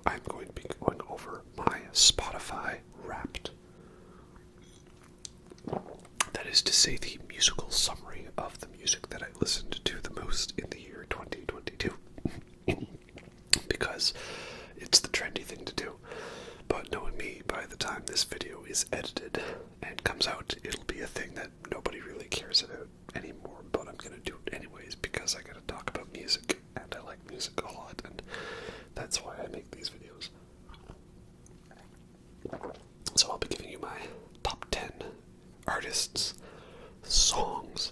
I'm going to be going over my Spotify Wrapped. That is to say, the musical summary of the music that I listened to the most in the year 2022. Because it's the trendy thing to do. But knowing me, by the time this video is edited and comes out, it'll be a thing that nobody really cares about anymore. But I'm going to do it anyways because I got to talk about music, and I like music a lot, and that's why I make these videos. So I'll be giving you my top 10 artists, songs,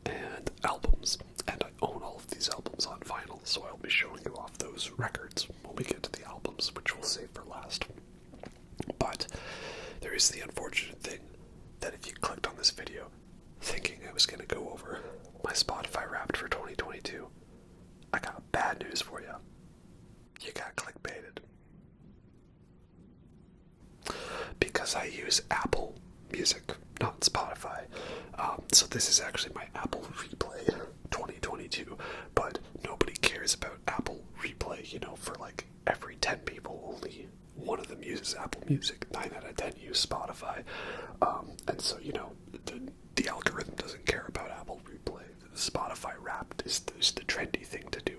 and albums. And I own all of these albums on vinyl, so I'll be showing you off those records when we get to the albums, which we'll save for last. But there is the unfortunate thing that if you clicked on this video thinking I was going to go over my Spotify Wrapped for 2022, I got bad news for you. You got clickbaited. Because I use Apple Music, not Spotify. So this is actually my Apple Replay 2022, but nobody cares about Apple Replay. For like every 10 people, only one of them uses Apple Music. 9 out of 10 use Spotify. And so, the algorithm doesn't care about Apple Replay. Spotify Wrapped is the trendy thing to do.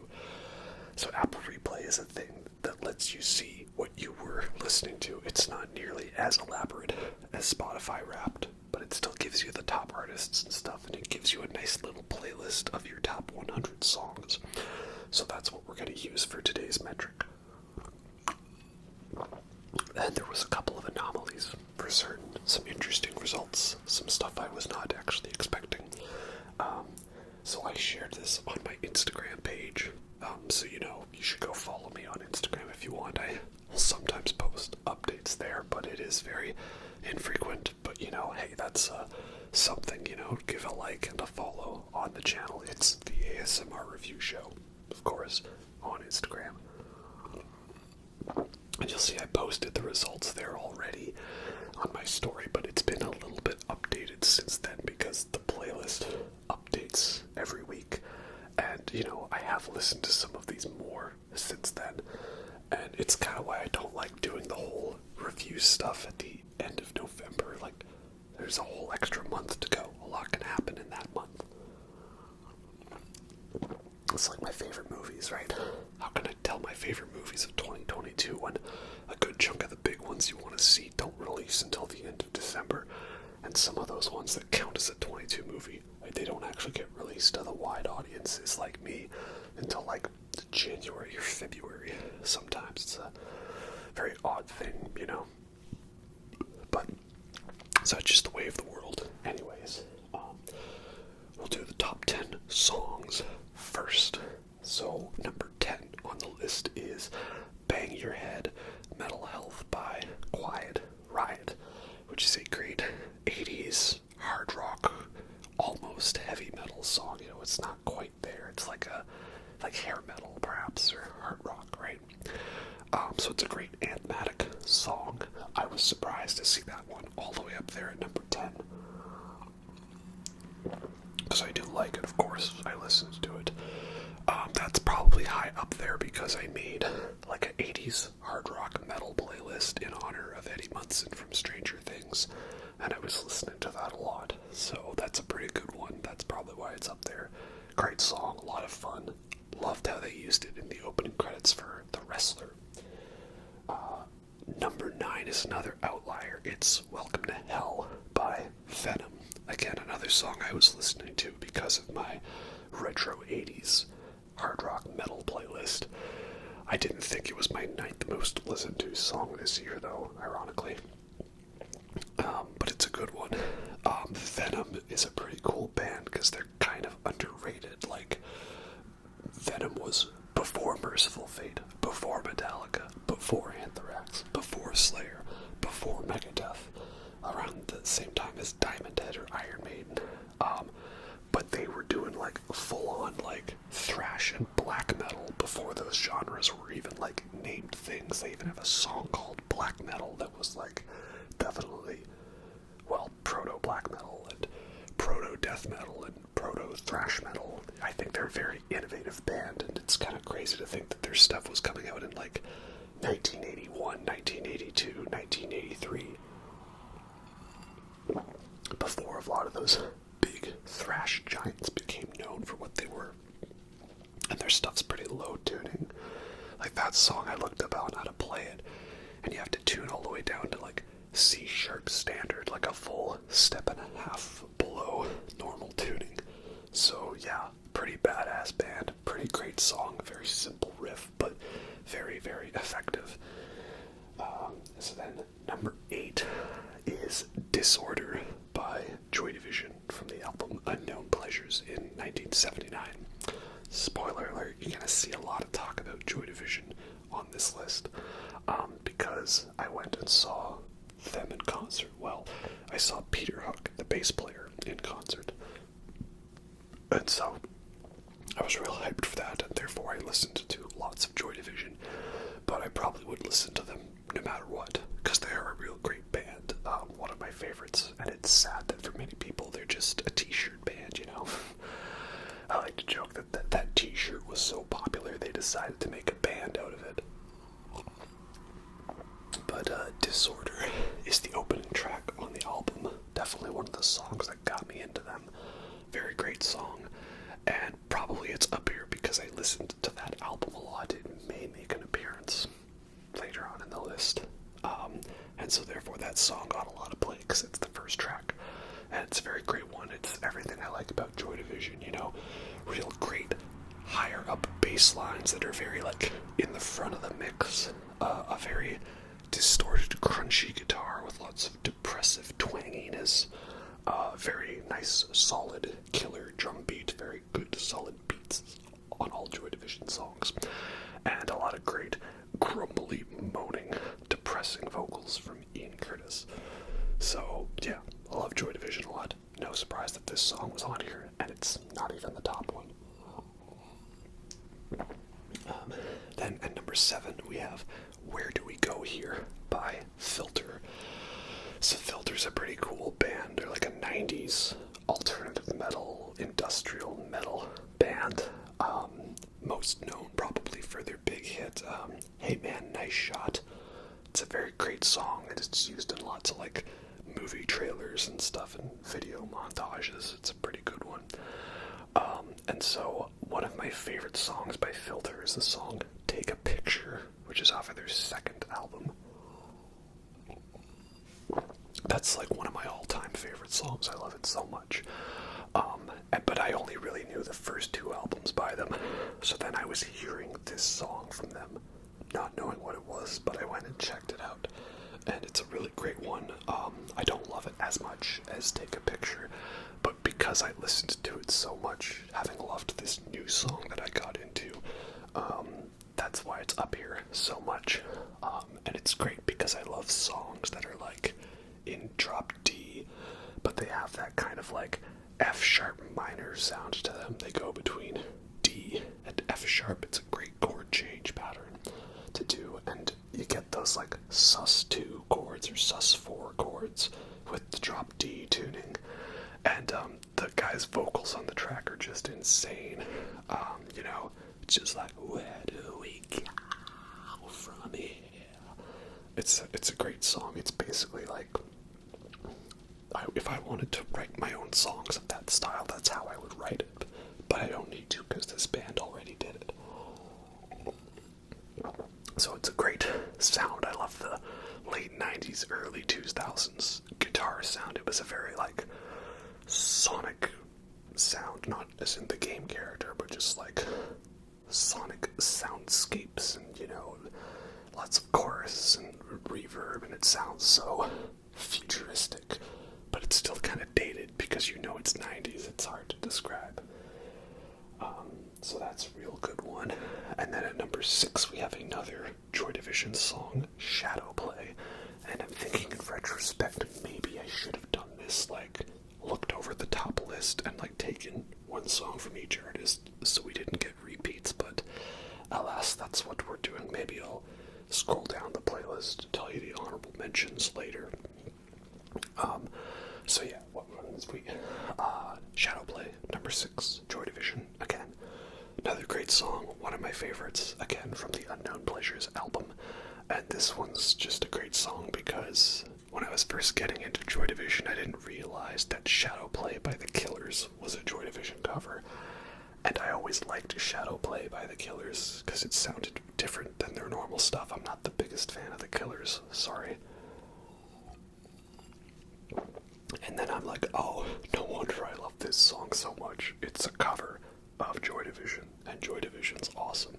So Apple Replay is a thing that lets you see what you were listening to. It's not nearly as elaborate as Spotify Wrapped, but it still gives you the top artists and stuff, and it gives you a nice little playlist of your top 100 songs. So that's what we're going to use for today's metric. And there was a couple of anomalies for certain, some interesting results, some stuff I was not actually expecting. So I shared this on my Instagram page. So you should go follow me on Instagram if you want. I will sometimes post updates there, but it is very infrequent. But hey, that's something, give a like and a follow on the channel. It's the ASMR Review Show, of course, on Instagram. And you'll see I posted the results there already on my story, but it's been a little bit updated since then because the playlist updates every week. And, I have listened to some of these more since then. And it's kind of why I don't like doing the whole review stuff at the end of November. Like, there's a whole extra month to go. A lot can happen in that month. It's like my favorite movies, right? How can I tell my favorite movies of 2022 when a good chunk of the big ones you want to see don't release until the end of December? And some of those ones that count as a 22 movie, they don't actually get released to the wide audiences like me until like January or February. Sometimes it's a very odd thing, But so it's just the way of the world. Anyways, we'll do the top 10 songs first. So number 10 on the list is Bang Your Head, Mental Health by Quiet Riot, which is a great 80s hard rock, almost heavy metal song. It's not quite there. It's like hair metal perhaps, or hard rock, right? So it's a great anthematic song. I was surprised to see that one all the way up there at number 10. Because I do like it, of course. I listened to it. That's probably high up there because I made like an 80s hard rock metal playlist in honor of Eddie Munson from Stranger Things, and I was listening to that a lot. So that's a pretty good one. That's probably why it's up there. Great song, a lot of fun. Loved how they used it in the opening credits for The Wrestler. Number 9 is another outlier. It's Welcome to Hell by Venom. Again, another song I was listening to because of my retro 80s hard rock metal playlist. I didn't think it was my 9th most listened to song this year, though, ironically. But it's a good one. Venom is a pretty cool band because they're kind of underrated. Like, Venom was before Merciful Fate, before Metallica, before Anthrax, before Slayer, before Megadeth, around the same time as Diamond Head or Iron Maiden. But they were doing like full-on like thrash and black metal before those genres were even like named things. They even have a song called Black Metal that was like definitely, well, proto-black metal and proto-death metal and proto-thrash metal. I think they're a very innovative band, and it's kind of crazy to think that their stuff was coming out in like 1981, 1982, 1983. Before a lot of those big thrash giants became known for what they were. And their stuff's pretty low tuning. Like that song, I looked up on how to play it, and you have to tune all the way down to like C sharp standard, like a full step and a half below normal tuning. So yeah, pretty badass band, pretty great song, very simple riff, but very, very effective. So then number 8 is Disorder by Joy Division from the album Unknown Pleasures in 1979. Spoiler alert, you're going to see a lot of talk about Joy Division on this list, because I went and saw them in concert. Well, I saw Peter Hook, the bass player, in concert. And so I was real hyped for that, and therefore I listened to lots of Joy Division. But I probably would listen to them no matter what, because they are a real great band, one of my favorites. And it's sad that for many people they're just a t-shirt band, you know. I like to joke that t-shirt was so popular they decided to make a band out of it. But Disorder is the opening track on the album. Definitely one of the songs that got me into them. Very great song. And probably it's up here because I listened to that album a lot. It may make an appearance later on in the list. And so therefore that song got a lot of play because it's the first track. And it's a very great one. It's everything I like about Joy Division, you know. Real great higher up bass lines that are very like in the front of the mix. A very distorted, crunchy guitar with lots of depressive twanginess. Very nice, solid, killer drum beat. Very good, solid beats on all Joy Division songs. And a lot of great, grumbly, moaning, depressing vocals from Ian Curtis. So, yeah, I love Joy Division a lot. No surprise that this song was on here, and it's not even the top one. Then at number 7, we have Where Do We Go Here by Filter. So Filter's a pretty cool band. They're like a 90s alternative metal, industrial metal band. Most known probably for their big hit, Hey Man, Nice Shot. It's a very great song, and it's used in lots of like movie trailers and stuff and video montages. It's a pretty good one. And so one of my favorite songs by Filter is the song Take a Picture, which is off of their second album. That's like one of my all-time favorite songs. I love it so much. But I only really knew the first 2 albums by them. So then I was hearing this song from them, not knowing what it was, but I went and checked it out. And it's a really great one. I don't love it as much as Take a Picture, but because I listened to it so much, having loved this new song that I got into, that's why it's up here so much. And it's great because I love songs that are like in drop D, but they have that kind of like F sharp minor sound to them. They go between D and F sharp. It's a great chord change pattern to do, and you get those like sus2 chords or sus4 chords with the drop D tuning. And the guy's vocals on the track are just insane. You know, it's just like, where do we go from here? It's a great song. It's basically like, if I wanted to write my own songs of that style, that's how I would write it. But I don't need to because this band already did it. So it's a great sound. I love the late 90s, early 2000s guitar sound. It was a very like sonic sound, not as in the game character, but just like sonic soundscapes and, you know, lots of chorus and reverb, and it sounds so futuristic, but it's still kind of dated because you know it's 90s. It's hard to describe. So that's a real good one. And then at number 6 we have another Joy Division song, Shadow Play. And I'm thinking in retrospect, maybe I should have done this, like looked over the top list and like taken one song from each artist so we didn't get repeats, but alas, that's what we're doing. Maybe I'll scroll down the playlist to tell you the honorable mentions later. So yeah, what ones we Shadow Play, number 6, Joy Division, again. Another great song, one of my favorites, again from the Unknown Pleasures album. And this one's just a great song because when I was first getting into Joy Division, I didn't realize that Shadow Play by The Killers was a Joy Division cover. And I always liked Shadow Play by The Killers because it sounded different than their normal stuff. I'm not the biggest fan of The Killers, sorry. And then I'm like, oh, no wonder I love this song so much. It's a cover of Joy Division, and Joy Division's awesome.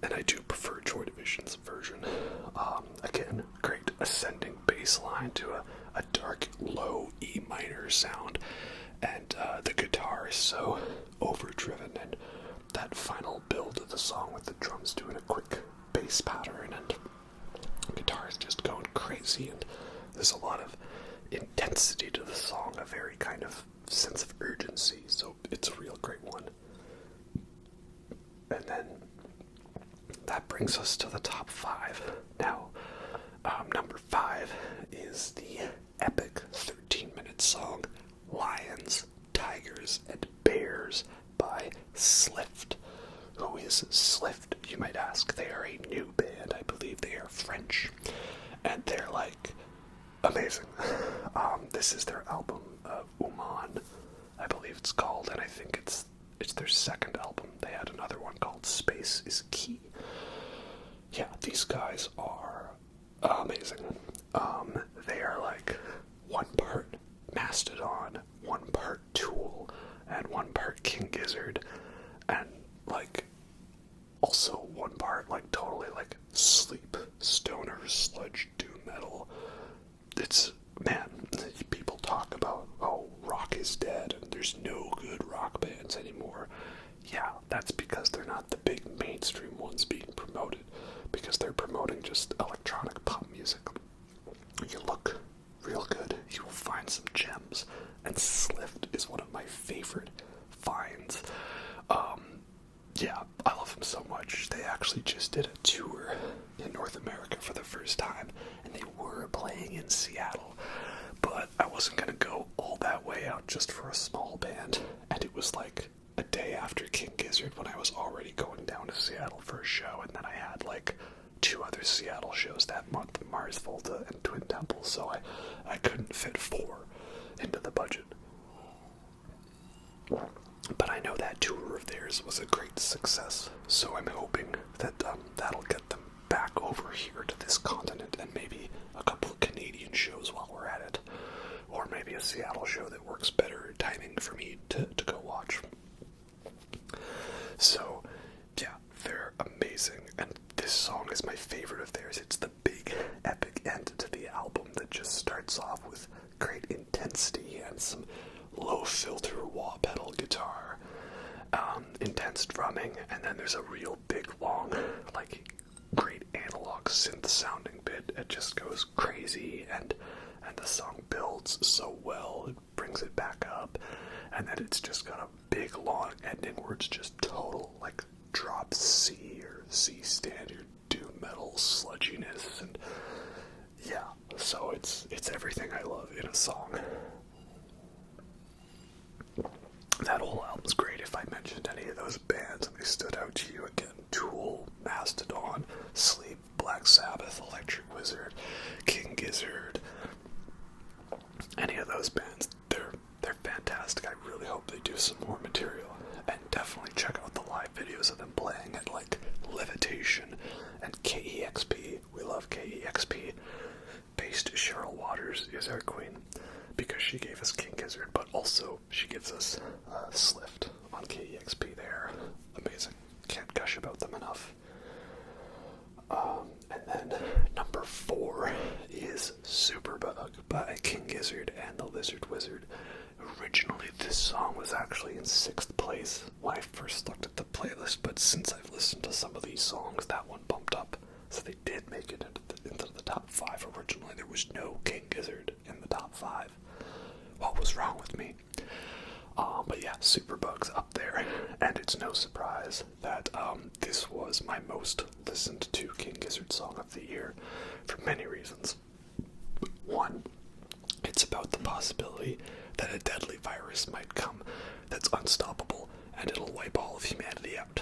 And I do prefer Joy Division's version. Again, great ascending bass line to a dark, low E minor sound. And the guitar is so overdriven, and that final build of the song with the drums doing a quick bass pattern, and the guitar is just going crazy, and there's a lot of intensity to the song, a very kind of sense of urgency, so it's a real great one. And then that brings us to the top 5. Now, number 5 is the epic 13-minute song Lions, Tigers, and Bears by Slift. Who is Slift, you might ask? They are a new band. I believe they are French, and they're like amazing. This is their album, Uman, I believe it's called, and I think it's their second album. They had another one called Space is Key. Yeah, these guys are amazing. They are like one part Mastodon, one part Tool, and one part King Gizzard, and like also one part like totally like sleep, stoner, sludge, doom metal. It's, man, people talk about, oh, rock is dead and there's no good rock bands anymore. Yeah, that's because they're not the big mainstream ones being promoted, because they're promoting just electronic pop music. You look real good, you will find some gems, and Slift is one of my favorite finds. Yeah, I love them so much. They actually just did a tour in North America for the first time, and they were playing in Seattle, but I wasn't gonna go all that way out just for a small band, and it was like a day after King Gizzard when I was already going down to Seattle for a show, and then I had like 2 other Seattle shows that month, Mars Volta and Twin Temple, so I couldn't fit 4 into the budget. But I know that tour of theirs was a great success, so I'm hoping that that'll get them back over here to this continent, and maybe a couple of Canadian shows while we're at it, or maybe a Seattle show that works better timing for me to go watch. So, yeah, they're amazing, and this song is my favorite of theirs. It's the big, epic end to the album that just starts off with great intensity and some low-filter wah pedal guitar, intense drumming, and then there's a real big, long, like, great analog synth-sounding bit. It just goes crazy, and the song builds so well. It brings it back up, and then it's just got a big, long ending where it's just total, like, drop C or C standard doom metal sludginess, and yeah, so it's everything I love in a song. That whole album's great. If I mentioned any of those bands and they stood out to you, again, Tool, Mastodon, Sleep, Black Sabbath, Electric Wizard, King Gizzard, any of those bands, they're fantastic. I really hope they do some more material, and definitely check out the live videos of them playing at like Levitation and KEXP. We love KEXP. Based Cheryl Waters is our queen, because she gave us King Gizzard, but also she gives us Slift on KEXP. They're amazing. Can't gush about them enough. And then number 4 is Superbug by King Gizzard and the Lizard Wizard. Originally, this song was actually in 6th place when I first looked at the playlist, but since I've listened to some of these songs, that one bumped up. So they did make it into the top 5 originally. There was no King Gizzard in the top 5. What was wrong with me? But yeah, Superbug's up there, and it's no surprise that this was my most listened to King Gizzard song of the year for many reasons. One, it's about the possibility that a deadly virus might come that's unstoppable, and it'll wipe all of humanity out.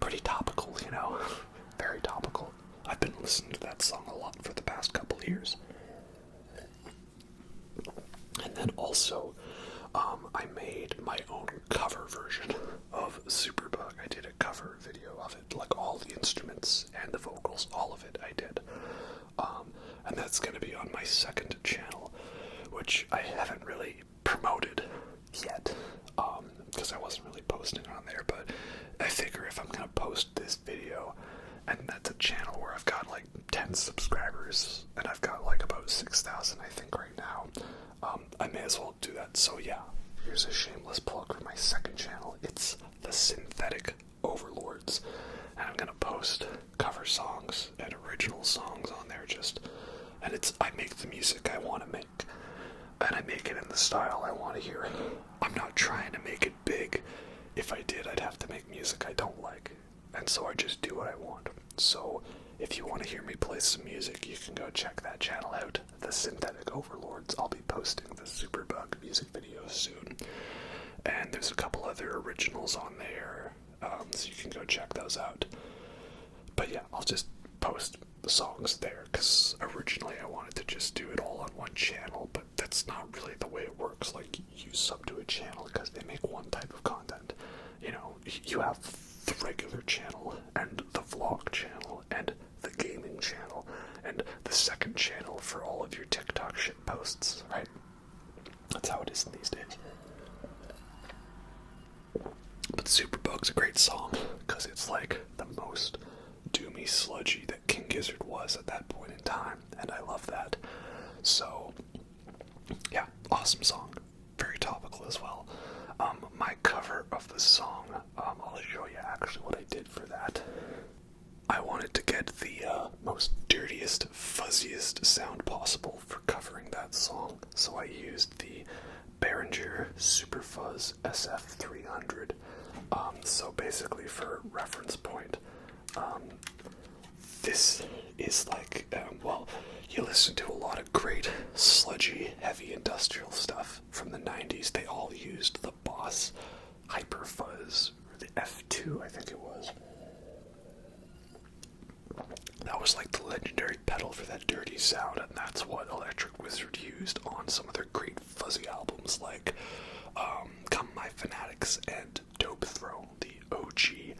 Pretty topical, you know? Very topical. listened to that song a lot for the past couple years. And then also, I made my own cover version of Superbug. I did a cover video of it, like all the instruments and the vocals, all of it I did. And that's going to be on my second channel, which I haven't really promoted yet, because I wasn't really posting on there, but I figure if I'm going to post this video, and that's a channel where I've got like 10 subscribers, and I've got like about 6,000 I think right now, I may as well do that. So yeah, here's a shameless plug for my second channel. It's the Synthetic Overlords, and I'm gonna post cover songs and original songs on there, and I make the music I want to make, and I make it in the style I want to hear. I'm not trying to make it big. If I did, I'd have to make music I don't like, and so I just do what I want. So if you want to hear me play some music, you can go check that channel out, the Synthetic Overlords. I'll be posting the Superbug music videos soon, and there's a couple other originals on there, so you can go check those out. But yeah, I'll just post the songs there, because originally I wanted to just do it all on one channel, but that's not really the way it works. Like, you sub to a channel because they make one type of content. You know, you have the regular channel, and the vlog channel, and the gaming channel, and the second channel for all of your TikTok shit posts, right? That's how it is these days. But Superbug's a great song, because it's like the most doomy sludgy that King Gizzard was at that point in time, and I love that. So, yeah, awesome song. Very topical as well. My cover of the song, I'll show you actually what I did for that. I wanted to get the most dirtiest, fuzziest sound possible for covering that song, so I used the Behringer Super Fuzz SF300. So basically, for reference point, this is like, well, you listen to a lot of great sludgy, heavy industrial stuff from the 90s. They all used the Boss Hyper Fuzz, or the F2, I think it was. That was like the legendary pedal for that dirty sound, and that's what Electric Wizard used on some of their great fuzzy albums, like Come My Fanatics and Dope Throne, the OG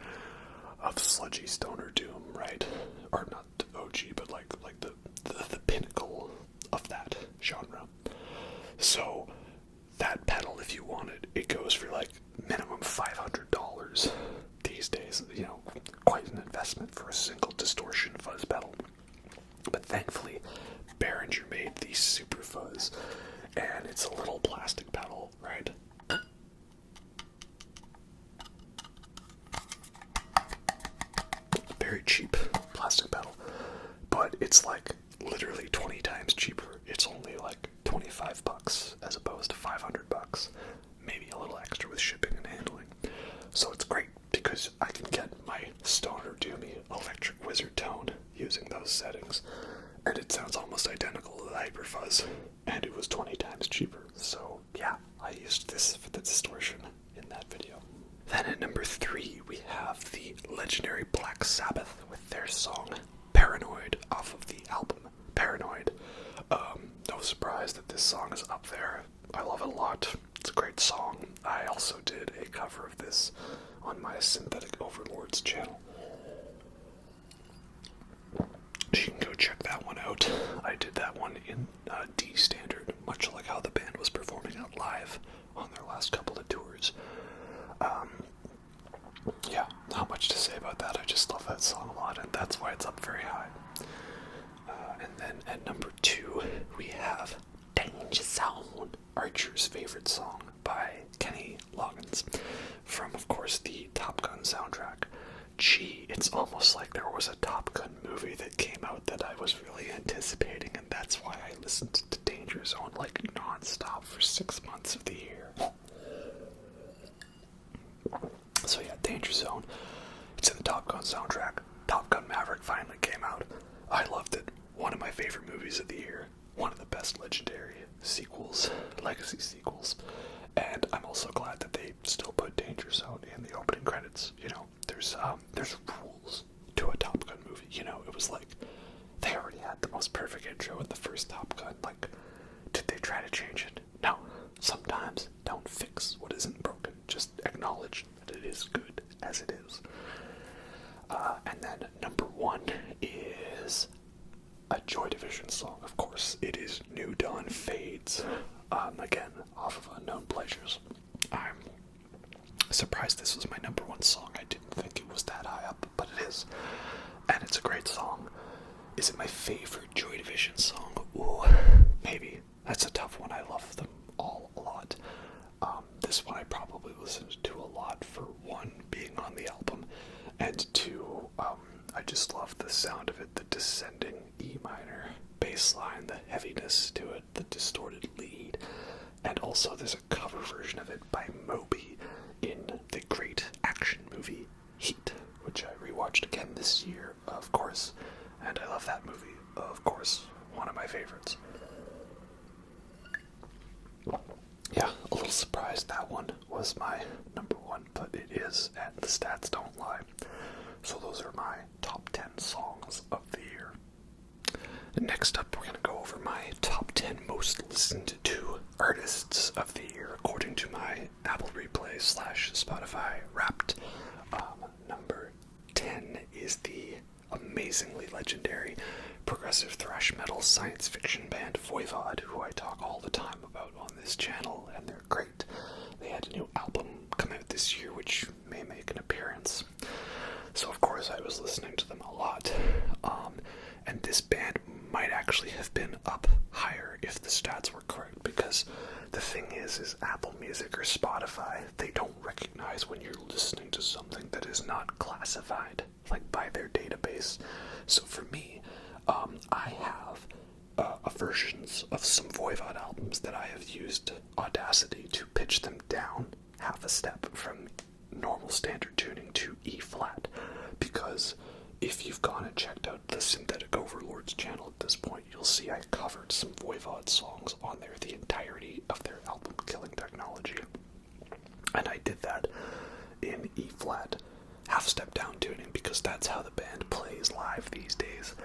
of sludgy stoner doom, right? Or not OG, but like the pinnacle of that genre. So that pedal, if you want it goes for like minimum $500 these days. You know, quite an investment for a single distortion fuzz pedal. But thankfully, Behringer made the Super Fuzz, and it's a little plastic pedal, right? Very cheap plastic pedal, but it's like literally 20 times cheaper. It's only like $25 as opposed to $500, maybe a little extra with shipping and handling. So it's great because I can get my stoner doomy Electric Wizard tone using those settings, and it sounds almost identical to the Hyper Fuzz, and it was 20 times cheaper. So yeah, I used this for the distortion in that video. Then at number 3, we have the legendary Black Sabbath with their song Paranoid off of the album Paranoid. No surprise that this song is up there. I love it a lot. It's a great song. I also did a cover of this on my Synthetic Overlords channel. You can go check that one out. I did that one in D standard, much like how the band was performing out live on their last couple of tours. Yeah, not much to say about that. I just love that song a lot, and that's why it's up very high. And then at number 2, we have Danger Zone, Archer's favorite song by Kenny Loggins, from, of course, the Top Gun soundtrack. Gee, it's almost like there was a Top Gun movie that came out that I was really anticipating, and that's why I listened to Danger Zone like non-stop for 6 months of the year. So yeah, Danger Zone. It's in the Top Gun soundtrack. Top Gun Maverick finally came out. I loved it. One of my favorite movies of the year. One of the best legendary sequels, legacy sequels. And I'm also glad that they still put Danger Zone in the opening credits. You know, there's rules to a Top Gun movie. You know, it was like most perfect intro in the first Top Gun. Like, did they try to change it? No. Sometimes don't fix what isn't broken. Just acknowledge that it is good as it is. And then number 1 is a Joy Division song. Of course, it is New Dawn Fades. Again, off of Unknown Pleasures. I'm surprised this was my number 1 song. I didn't think it was that high up, but it is. And it's a great song. Is it my favorite Joy Division song? Ooh, maybe. That's a tough one. I love them all a lot. This one I probably listened to a lot for 1, being on the album, and 2, I just love the sound of it, the descending E minor bass line, the heaviness to it, the distorted lead, and also there's a cover version of it by Moby in the great action movie Heat, which I rewatched again this year, of course, and I love that movie, of course, one of my favorites. Yeah, a little surprised that one was my number 1, but it is, and the stats don't lie. So those are my top 10 songs of the year. Next up, we're going to go over my top 10 most listened to artists of the year, according to my Apple Replay / Spotify Wrapped. Number 10 is the amazingly legendary progressive thrash metal science fiction band Voivod, who I talk all the time about on this channel, and they're great. They had a new album come out this year, which may make an appearance. So of course I was listening to them a lot, and this band might actually have been up higher if the stats were correct, because the thing is Apple Music or Spotify, they don't recognize when you're listening to something that is not classified, like by their database. So for me, I have versions of some Voivod albums that I have used Audacity to pitch them down half a step from normal standard tuning to E flat, because if you've gone and checked out the Synthetic Overlords channel at this point, you'll see I covered some Voivod songs on there, the entirety of their album Killing Technology, and I did that in E flat half step down tuning because that's how the band plays live these days.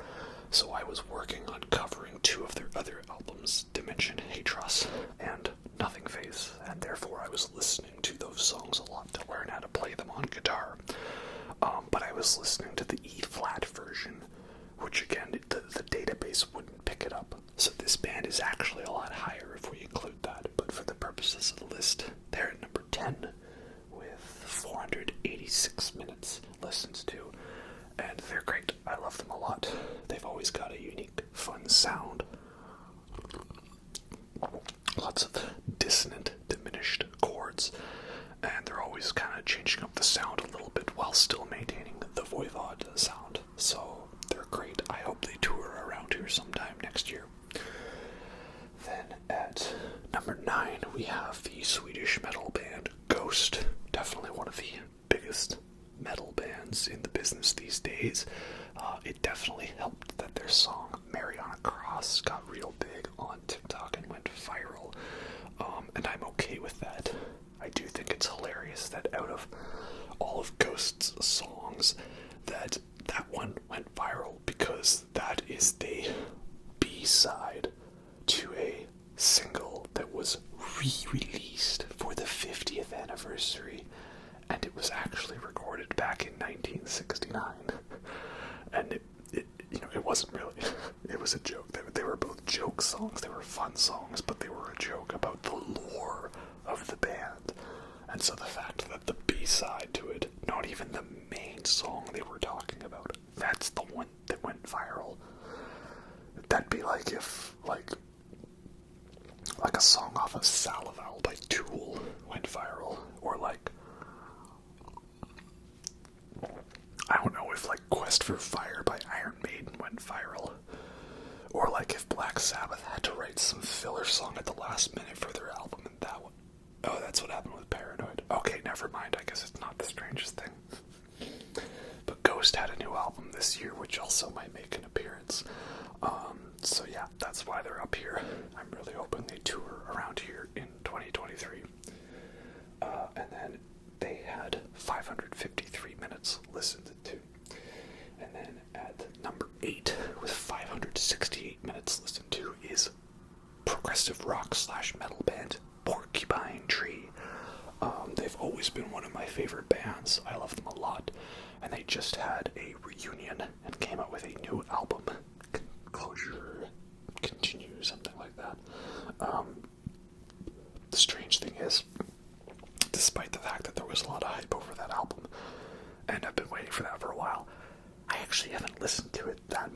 So I was working on covering 2 of their other albums, Dimension Hatros and Nothing Face, and therefore I was listening to those songs a lot to learn how to play them on guitar. But I was listening to the E-flat version, which again, the database wouldn't pick it up. So this band is actually a lot higher if we include that, but for the purposes of the list, they're at number 10 with 486 minutes listened to. And they're great. I love them a lot. They've always got a unique, fun sound. Lots of dissonant, diminished chords. And they're always kind of changing up the sound a little bit while still maintaining the Voivod sound. So they're great. I hope they tour around here sometime next year. Then at number 9, we have the Swedish metal band Ghost. Definitely one of the biggest metal bands in the business these days. It definitely helped that their song Mary on a Cross got real big on TikTok and went viral, and I'm okay with that. I do think it's hilarious that out of all of Ghost's songs that one went viral, because that is the B-side to a single that was re-released for the 50th anniversary, and it was actually recorded back in 1969. And it wasn't really, it was a joke. They were both joke songs, they were fun songs, but they were a joke about the lore of the band. And so the fact that the B-side to it, not even the main song they were talking about, that's the one that went viral. That'd be like if, like a song off of Salival by Tool went viral, or like, I don't know, if like Quest for Fire by Iron Maiden went viral, or like if Black Sabbath had to write some filler song at the last minute for their album and that one. Oh, that's what happened with Paranoid. Okay, never mind, I guess it's not the strangest thing. But Ghost had a new album this year, which also might make an appearance. So yeah, that's why they're up here. I'm really hoping they tour around here in 2023. And then they had 553 minutes listened to. And then at number 8, with 568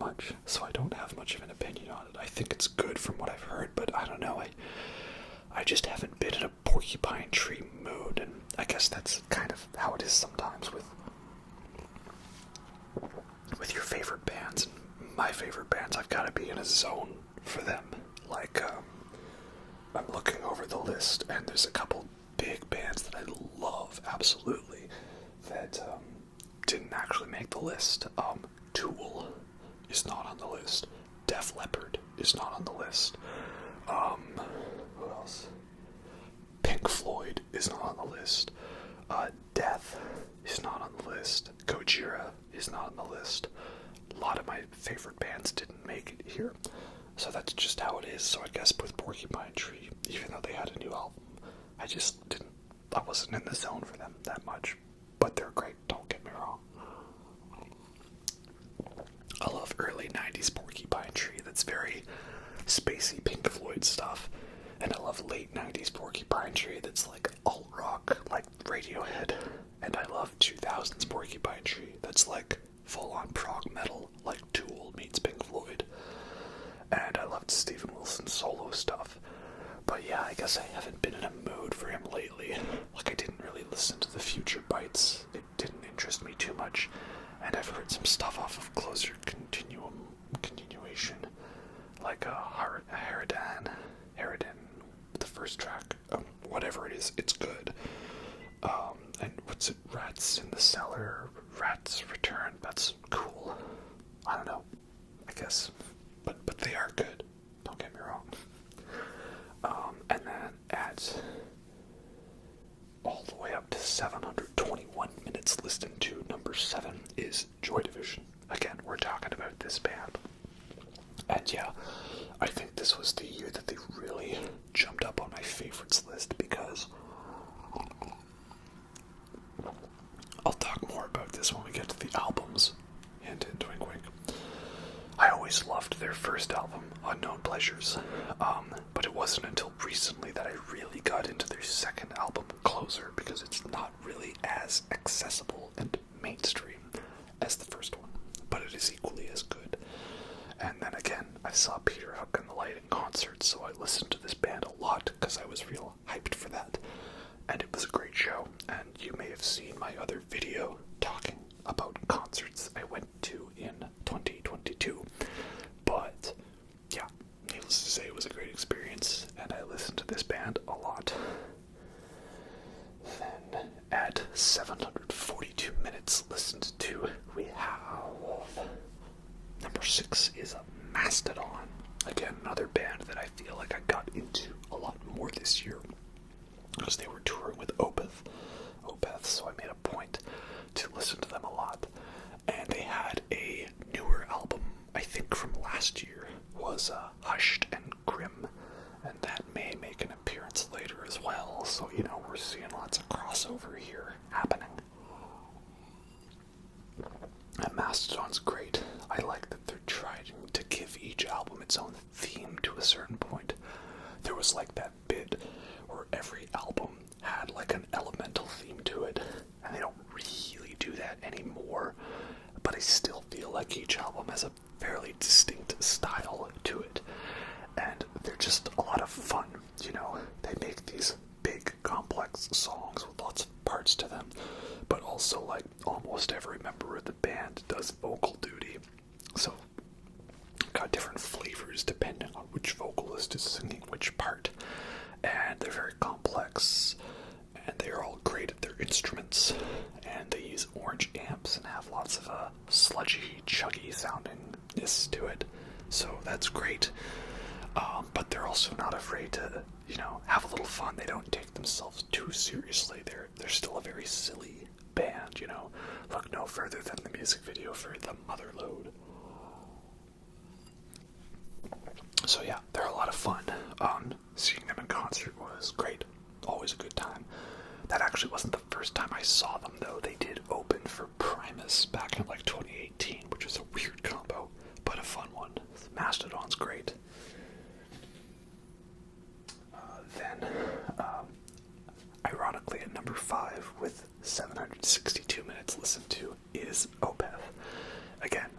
much, so I don't have much of an opinion on it. I think it's good from what I've heard, but I don't know. I just haven't been in a Porcupine Tree mood, and I guess that's kind of how it is sometimes with your favorite bands. And my favorite bands, I've got to be in a zone for them. Like, I'm looking over the list, and there's a couple big bands that I love absolutely that didn't actually make the list. Tool is not on the list. Def Leppard is not on the list. Who else? Pink Floyd is not on the list. Death is not on the list. Gojira is not on the list. A lot of my favorite bands didn't make it here. So that's just how it is. So I guess with Porcupine Tree, even though they had a new album, I wasn't in the zone for them that much. But they're great, don't get me wrong. I love early 90s Porcupine Tree. That's very spacey Pink Floyd stuff. And I love late 90s Porcupine Tree that's like alt-rock, like Radiohead. And I love 2000s Porcupine Tree that's like full-on prog metal, like Tool meets Pink Floyd. And I loved Steven Wilson's solo stuff. But yeah, I guess I haven't been in a mood for him lately. Like, I didn't really listen to the Future Bites. It didn't interest me too much. And I've heard some stuff off of Closer Continuation. Like Harridan, the first track. Whatever it is, it's good. And what's it? Rats in the Cellar, Rats Return. That's cool. I don't know. I guess. But they are good. Don't get me wrong. And then at all the way up to 721 minutes listened to, number 7 is Joy Division. Again, we're talking about this band. And yeah, I think this was the year that they really jumped up on my favorites list, because I'll talk more about this when we get to the albums. Hint, hint, wink, wink. I always loved their first album, Unknown Pleasures, but it wasn't until recently that I really got into their second album, Closer, because it's not really as accessible and mainstream as the first one, but it is equally as good. And then again, I saw Peter Hook and the Light in concert, so I listened to this band a lot because I was real hyped for that, and it was a great show. And you may have seen my other video talking about concerts I went to in 2022, but yeah, needless to say, it was a great experience, and I listened to this band a lot. Then at 742 minutes listened to, we have number 6 is Mastodon. Again, another band that I feel like I got into a lot more this year, because they were touring with Opeth, so I made a point to listen to them a lot. And they had a newer album, I think from last year, was Hushed and Grim, and that may make an appearance later as well, so you know, we're seeing lots of crossover here happening. And Mastodon's great. I like that they're trying to give each album its own theme to a certain point. There was like that bit where every album had like an elemental theme to it, and they don't really do that anymore, but I still feel like each album has a fairly distinct style to it, and they're just a lot of fun, you know. They make these big, complex songs with lots of parts to them, but also like almost every member of the band does vocal duty, so got different flavors depending on which vocalist is singing which part, and they're very complex, and they're all great at their instruments, and they use orange amps and have lots of sludgy, chuggy soundingness to it, so that's great. But they're also not afraid to, you know, have a little fun. They don't take themselves too seriously. They're still a very silly band, you know. Look no further than the music video for The Motherlode. So yeah, they're a lot of fun. Seeing them in concert was great. Always a good time. That actually wasn't the first time I saw them, though. They did open for Primus back in like 2018, which was a weird combo, but a fun one. Mastodon's great. Then, ironically, at number 5, with 762 minutes listened to, is Opeth. Again,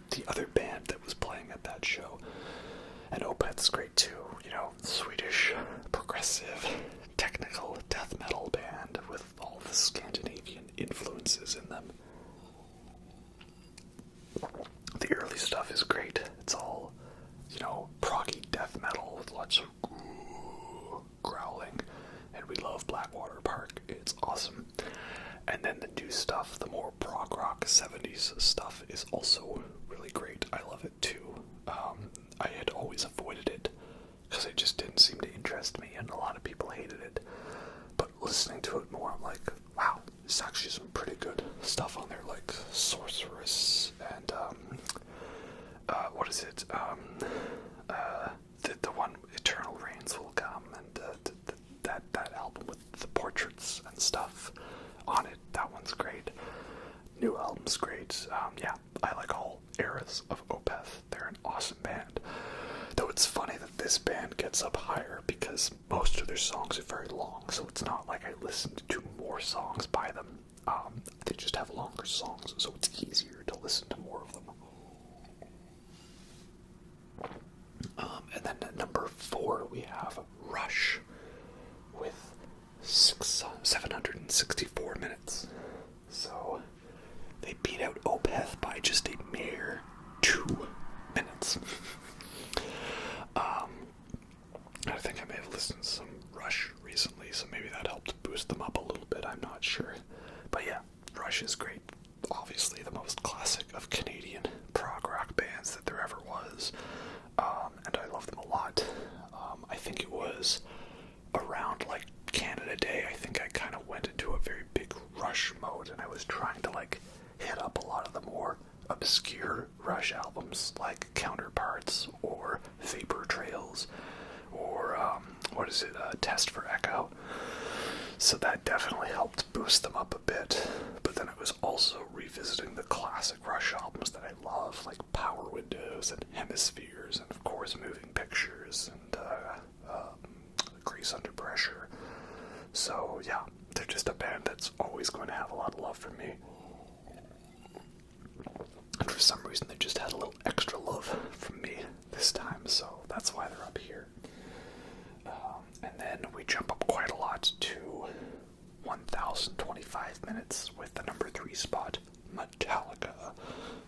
the other band that was that show. And Opeth's great too, Swedish progressive technical death metal band with all the Scandinavian influences in them. The early stuff is great. It's all, proggy death metal with lots of growling, and we love Blackwater Park. It's awesome. And then the new stuff, the more prog rock 70s stuff, is also really great. I love it too. I had always avoided it because it just didn't seem to interest me, and a lot of people hated it. But listening to it more, I'm like, wow, there's actually some pretty good stuff on there, like Sorceress and what is it? The one Eternal Rains Will Come, and that album with the portraits and stuff on it. That one's great. New album's great. Yeah, I like all eras of Opeth. They're an awesome band. Though it's funny that this band gets up higher because most of their songs are very long, so it's not like I listened to more songs by them. They just have longer songs, so it's easier to listen to more of them. And then at number 4 we have Rush with 764 minutes. So they beat out Opeth by just a mere 2 minutes. I think I may have listened to some Rush recently, so maybe that helped boost them up a little bit, I'm not sure. But yeah, Rush is great. Obviously the most classic of Canadian prog rock bands that there ever was. And I love them a lot. I think it was around like Canada Day, I think I kind of went into a very big Rush mode, and I was trying to like hit up a lot of the more obscure Rush albums like Counterparts or Vapor Trails or Test for Echo. So that definitely helped boost them up a bit. But then I was also revisiting the classic Rush albums that I love, like Power Windows and Hemispheres, and of course Moving Pictures and Grace Under Pressure. So yeah, they're just a band that's always going to have a lot of love for me. And for some reason they just had a little extra love from me this time, so that's why they're up here. And then we jump up quite a lot to 1,025 minutes with the number 3 spot, Metallica.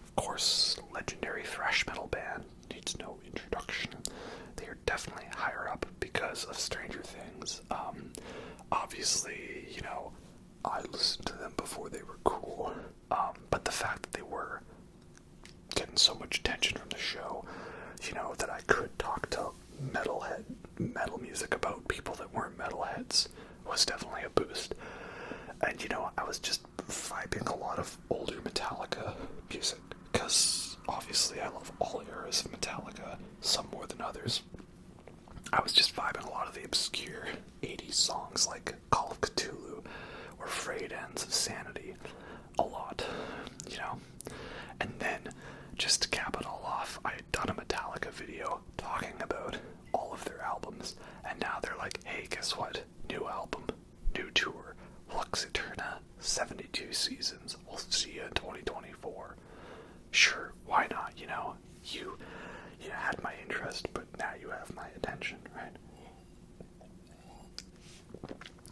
Of course, legendary thrash metal band, needs no introduction. They are definitely higher up because of Stranger Things. Obviously, I listened to them before they were cool, but the fact that they were getting so much attention from the show, that I could talk to metal music about people that weren't metalheads was definitely a boost. And I was just vibing a lot of older Metallica music, because obviously I love all eras of Metallica, some more than others. I was just vibing a lot of the obscure 80s songs like Call of Cthulhu or Frayed Ends of Sanity a lot, And then, just to cap it all off, I had done a Metallica video talking about all of their albums, and now they're like, hey, guess what? New album, new tour, Lux Eterna, 72 seasons, we'll see you in 2024. Sure, why not, You had my interest, but now you have my attention, right?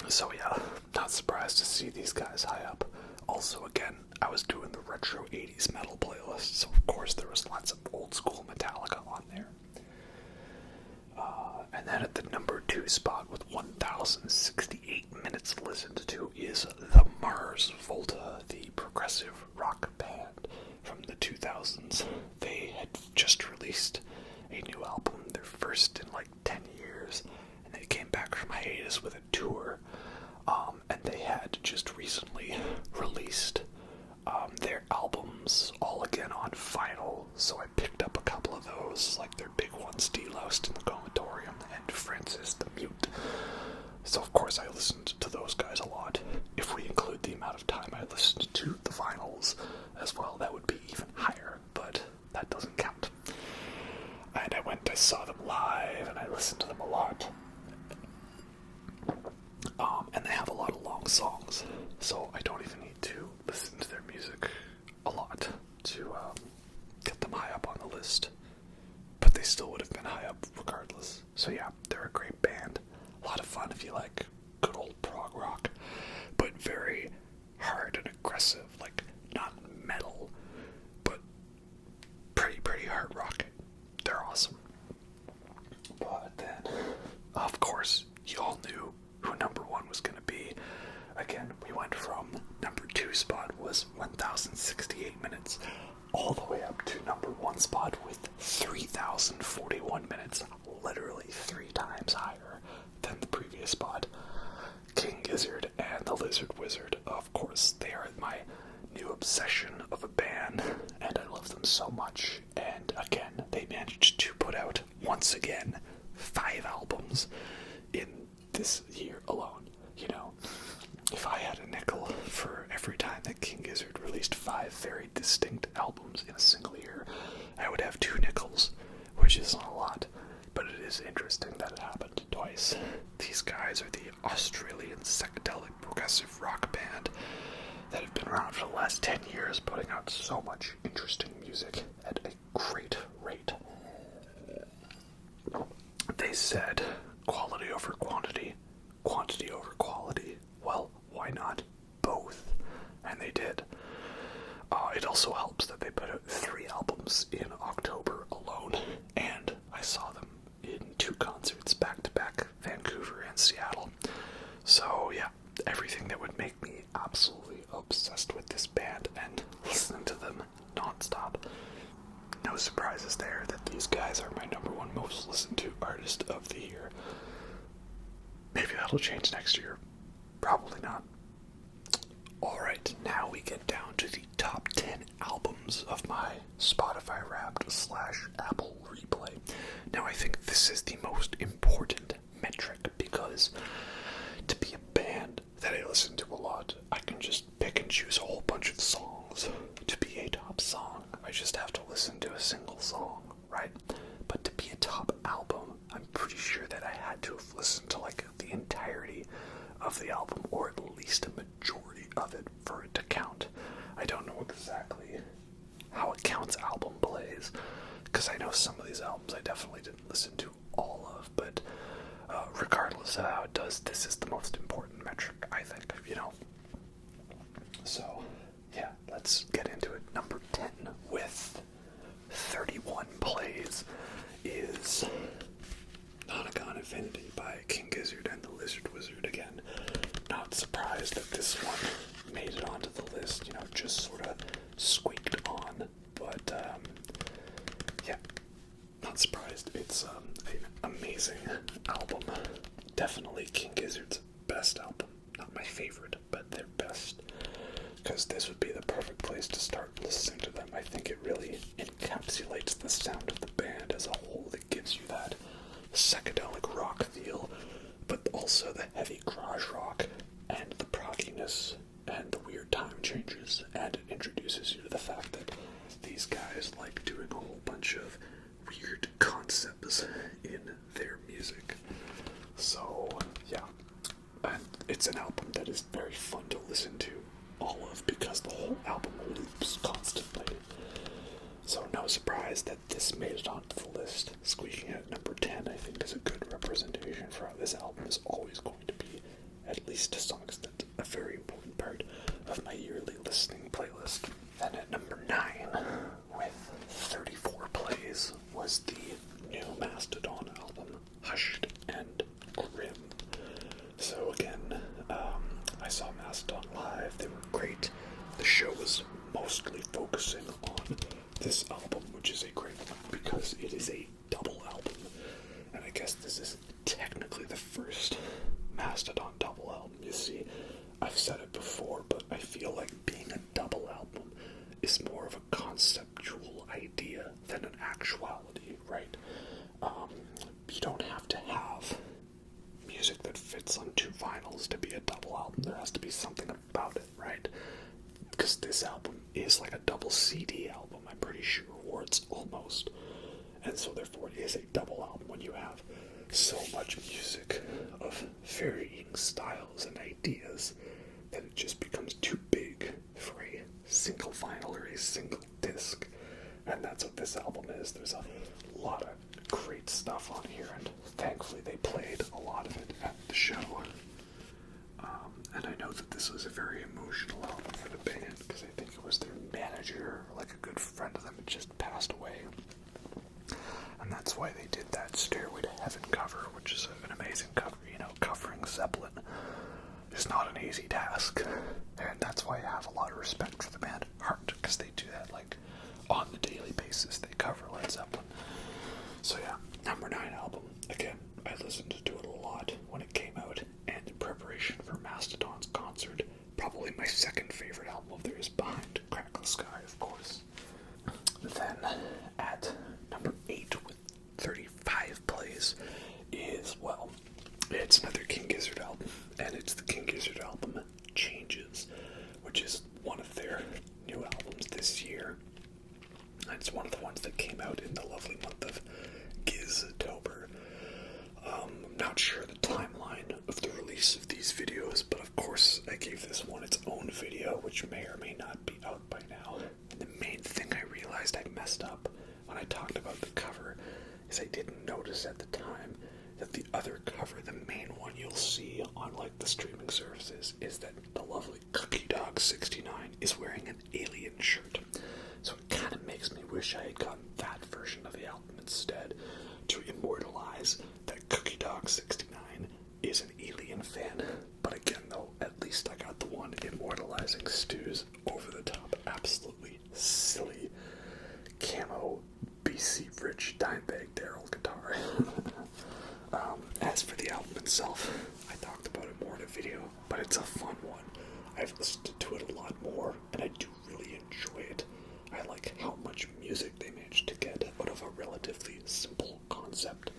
So yeah, not surprised to see these guys high up. Also, again, I was doing the retro 80s metal playlist, so of course there was lots of old school Metallica on there. And then at the number 2 spot with 1,068 minutes listened to is the Mars Volta, the progressive rock band from the 2000s. They had just released a new album, their first in like 10 years, and they came back from hiatus with a tour. And they had just recently released their albums all again on vinyl, so I picked up a couple of those, like their big ones, Deloused in the Comatorium and Francis the Mute. So of course I listened to those guys a lot. If we include the amount of time I listened to the vinyls as well, that would be even higher, but that doesn't count. And I saw them live, and I listened to them a lot. And they have a lot of long songs, so I don't even need to listen to their music a lot to get them high up on the list. they still would have been high up regardless. So yeah, they're a great band. A lot of fun if you like good old prog rock, but very hard and aggressive, like not metal, but pretty hard rock. They're awesome. But then, of course, you all knew who number one was going to be. Again, we went from number 2 spot was 1,068 minutes all the way up to number 1 spot with 3,041 minutes, literally 3 times higher than the previous spot. King Gizzard and the Lizard Wizard, of course, they are my new obsession of a band, and I love them so much. And again, they managed to put out, once again, 5 albums in this year alone. You know, if I had a nickel for every time that King Gizzard released 5 very distinct albums in a single year, I would have 2 nickels, which isn't a lot, but it is interesting that it happened twice. These guys are the Australian psychedelic progressive rock band that have been around for the last 10 years, putting out so much interesting music at a great rate. They said quality over quantity, quantity over quality. Well, why not both? And they did. It also helps that they put out 3 albums in October alone, and I saw them in 2 concerts back-to-back, Vancouver and Seattle. So yeah, everything that would make me absolutely obsessed with this band and listen to them nonstop. No surprises there that these guys are my number 1 most listened to artist of the year. Maybe that'll change next year. Probably not. Alright, now we get down to the top 10 albums of my Spotify Wrapped / Apple Replay. Now I think this is the most important metric because to be a band that I listen to a lot, I can just pick and choose a whole bunch of songs. To be a top song, I just have to listen to a single song, right? But to be a top album, I'm pretty sure that I had to have listened to like the entirety of the album, or at least a majority of it for it to count. I don't know exactly how it counts album plays, because I know some of these albums I definitely didn't listen to all of, but regardless of how it does, this is the most important metric, I think, you know. So, yeah, let's get into it. Number 10 with 31 plays is Nonagon Infinity by King Gizzard and the Lizard Wizard. Again, not surprised that this one made it onto the list, you know, just sort of squeaked on, but yeah, not surprised. It's an amazing album. Definitely King Gizzard's best album. Not my favorite, but their best. Because this would be the perfect place to start listening to them. I think it really encapsulates the sound of the band as a whole. That gives you that psychedelic rock feel, but also the heavy garage rock and the progginess and the weird time changes, and it introduces you to the fact that these guys like doing a whole bunch of weird concepts in their music. So yeah, and it's an album that is very fun to listen to all of because the whole album loops constantly. So no surprise that this made it onto the list. Squeaking at number 10, I think, is a good representation for how this album is always going to be, at least to some extent, a very important part of my yearly listening playlist. And at number 9, with 34 plays, was the new Mastodon album, Hushed and Grim. So again, I saw Mastodon live. They were great. The show was mostly focusing on this album, which is a great one because it is a double album. And I guess this is technically the first Mastodon double album. You see, I've said it before, but I feel like being a double album is more of a conceptual idea than an actuality, right? You don't have to have music that fits on 2 vinyls to be a double album. There has to be something about it, right? Because this album is like a double CD album, I'm pretty sure, or it's almost. And so therefore it is a double album when you have so much music of varying styles and ideas that it just becomes too big for a single vinyl or a single disc. And that's what this album is. There's a lot of great stuff on here, and thankfully they played a lot of it at the show. And I know that this was a very emotional album for the band, because I think it was their manager, like a good friend of them, had just passed away. And that's why they did that Stairway to Heaven cover, which is an amazing cover. You know, covering Zeppelin is not an easy task. And that's why I have a lot of respect for the band Heart, because they do that, like, on the daily basis. They cover Led Zeppelin. So yeah, number 9 album. Again, I listened to it a lot when it came out, and in preparation for Mastodon's concert, probably my second favorite album of theirs, behind Crackle Sky, of course. Then, at number 8 with 35 plays is, well, it's another King Gizzard album, and it's the King Gizzard album Changes, which is one of their new albums this year. And it's one of the ones that came out in the lovely month of Giztober. I'm not sure the timeline of the release of these videos, but of course I gave this one its own video, which may or may not be out by now. And the main thing I realized I messed up when I talked about the cover is I didn't notice at the time that the other cover, the main one you'll see on like the streaming services, is that the lovely Cookie Dog 69 is wearing an alien shirt. So it kind of makes me wish I had gotten that version of the album instead, to immortalize that Cookie Dog 69 is an alien fan. But again though, at least I got the one immortalizing Stu's over-the-top, absolutely silly camo BC Rich Dimebag Daryl guitar. As for the album itself, I talked about it more in a video, but it's a fun one. I've listened to it a lot more, and I do really enjoy it. I like how much music they managed to get out of a relatively simple concept.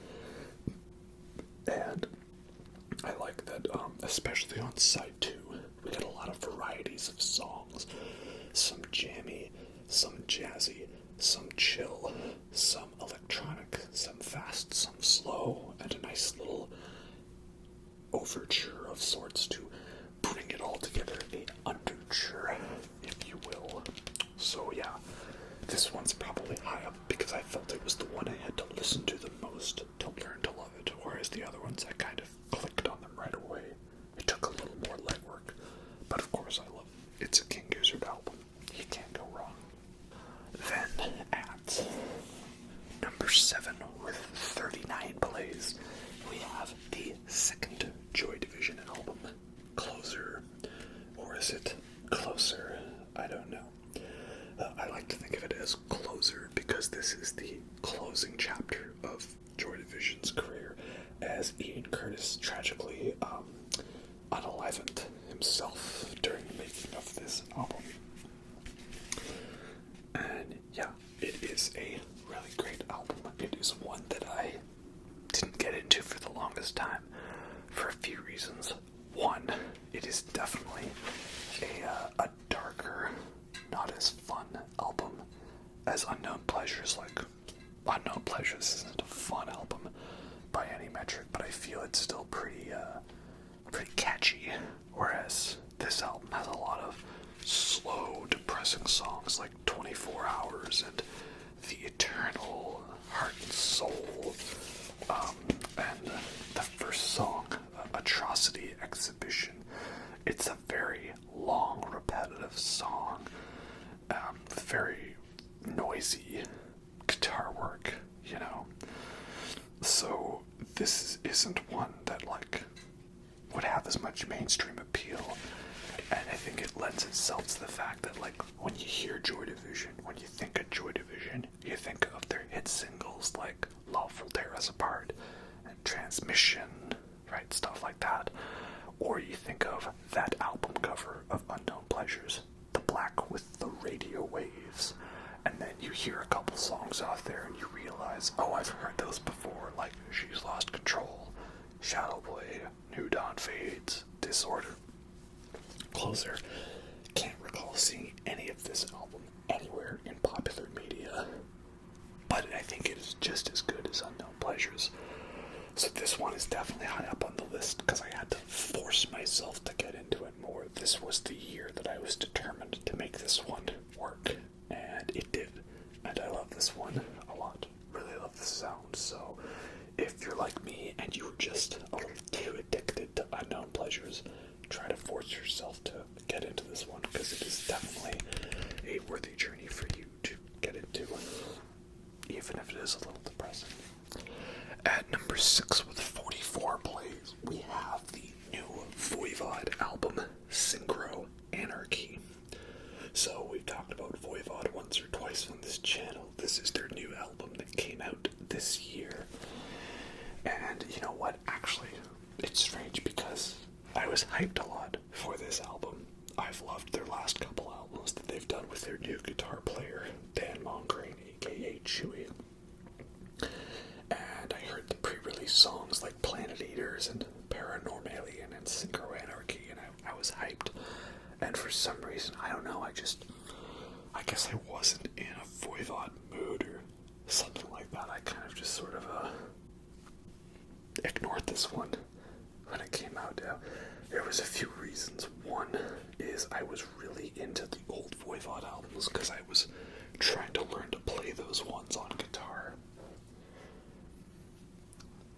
And I like that, especially on side 2, we get a lot of varieties of songs. Some jammy, some jazzy, some chill, some electronic, some fast, some slow, and a nice little overture of sorts to putting it all together, a underture, if you will. So yeah, this one's probably high up because I felt it was the one I had to listen to the most to learn to love it, whereas the other ones I kind of clicked on them right away. It took a little more legwork, but of course I love it. It's a King Gizzard album. You can't go wrong. Then at number 7 with 39 plays, we have the second Joy Division album, Closer. Or is it Closer? I don't know. I like to think of it as Closer because this is the closing chapter of Joy Division's career, as Ian Curtis tragically unalivened himself during the making of this album. And yeah, it is a really great album. It is one that I didn't get into for the longest time for a few reasons. One, it is definitely a darker, not as fun album as Unknown Pleasures. Like, Unknown Pleasures isn't a fun album by any metric, but I feel it's still pretty catchy, whereas this album has a lot of slow, depressing songs like 24 Hours and The Eternal, Heart and Soul, and the first song, Atrocity Exhibition. It's a very long, repetitive song, very noisy guitar work, you know. So this isn't one that like would have as much mainstream appeal, and I think it lends itself to the fact that like when you hear Joy Division, when you think of Joy Division, you think of their hit singles like Love Will Tear Us Apart and Transmission, right, stuff like that. Or you think of that album cover of Unknown Pleasures, the black with the radio waves, and then you hear a couple songs out there and you realize, oh, I've heard those before, like She's Lost Control, Shadow Play, New Dawn Fades, Disorder. Closer. Can't recall seeing any of this album anywhere in popular media, but I think it is just as good as Unknown Pleasures. So this one is definitely high up on the list because I had to force myself to get into it more. This was the year that I was determined to make this one work, and it did. And I love this one a lot. Really love the sound, so just a little too addicted to unknown pleasures, try to force yourself to get into this one, because it is definitely a worthy journey for you to get into, even if it is a little depressing. At number 6 with 44 plays, we have the new Voivod album, Synchro Anarchy. So we've talked about Voivod once or twice on this channel. This is their new album that came out this year. And you know what? Actually, it's strange because I was hyped a lot for this album. I've loved their last couple albums that they've done with their new guitar player, Dan Mongrain, aka Chewy. And I heard the pre-release songs like Planet Eaters and Paranormalian and Synchro Anarchy, and I was hyped. And for some reason, I don't know, I guess I wasn't in a Voivod mood or something like that. I kind of just sort of ignored this one when it came out. There was a few reasons. One is I was really into the old Voivod albums because I was trying to learn to play those ones on guitar.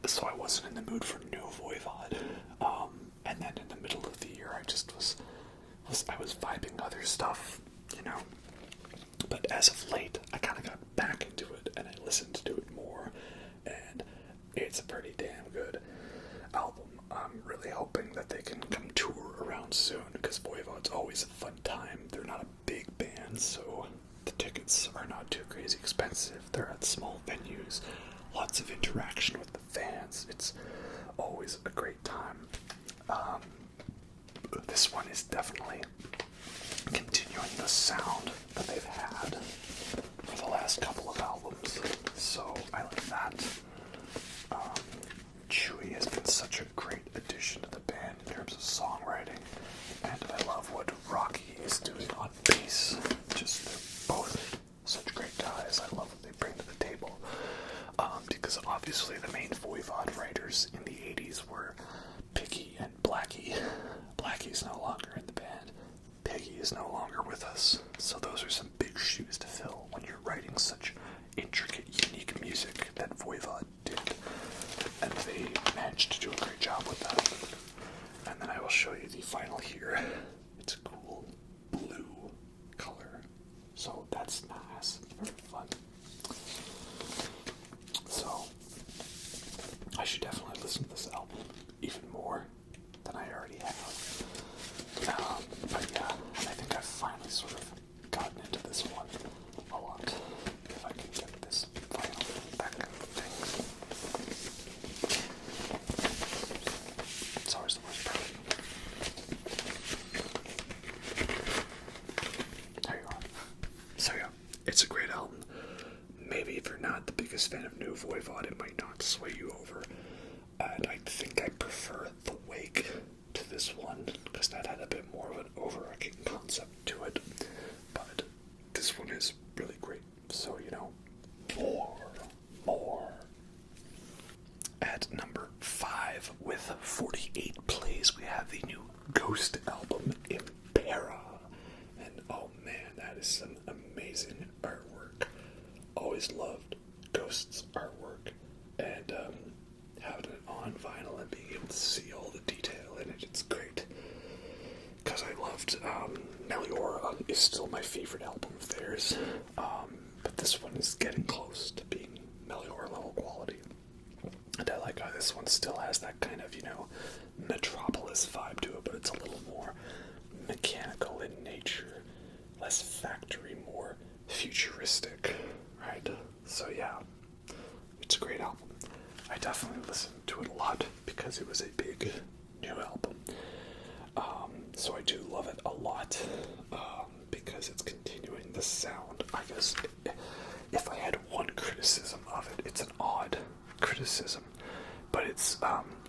So I wasn't in the mood for new Voivod. And then in the middle of the year, I just was vibing other stuff, you know. But as of late, I kind of got back into it, and I listened to it more, and it's a pretty damn good album. I'm really hoping that they can come tour around soon, because Voivod's always a fun time. They're not a big band, so the tickets are not too crazy expensive. They're at small venues, lots of interaction with the fans. It's always a great time. This one is definitely continuing the sound that they've had for the last couple of albums, so I like that. Chewy has been such a great addition to the band in terms of songwriting, and I love what Rocky is doing on bass. Just, they're both such great guys. I love what they bring to the table, because obviously the main Voivod writers in the 80s were Piggy and Blackie. Blackie's no longer in the band. Piggy is no longer with us. So those are some big shoes to fill when you're writing such intricate, unique music that Voivod did. And they managed to do a great job with that. And then I will show you the final here. It's a cool blue color. So that's nice. Very fun. So I should definitely listen to this album even more than I already have. But yeah, and I think I've finally sort of gotten into this one a lot. If I can get this final back thing. It's always the worst part. There you are. So yeah, it's a great album. Maybe if you're not the biggest fan of New Voivod, it might not sway you over. And I think I prefer The Wake to this one, because that had a bit more of an overarching concept to it. But this one is really great. So, you know, more. At number 5, with 48 plays, we have the new Ghost album, Impera. And oh man, that is some amazing artwork. Always loved Ghost's artwork. And, having it on vinyl and being able to see all the detail in it, it's great. Because I loved, Meliora is still my favorite album of theirs, but this one is getting close to being Meliora level quality. And I like how this one still has that kind of, you know, Metropolis vibe to it, but it's a little more mechanical in nature, less factory, more futuristic, right? So yeah, it's a great album. I definitely listened to it a lot because it was a big new album. So I do love it a lot because it's continuing the sound. I guess if I had one criticism of it, it's an odd criticism, but it's,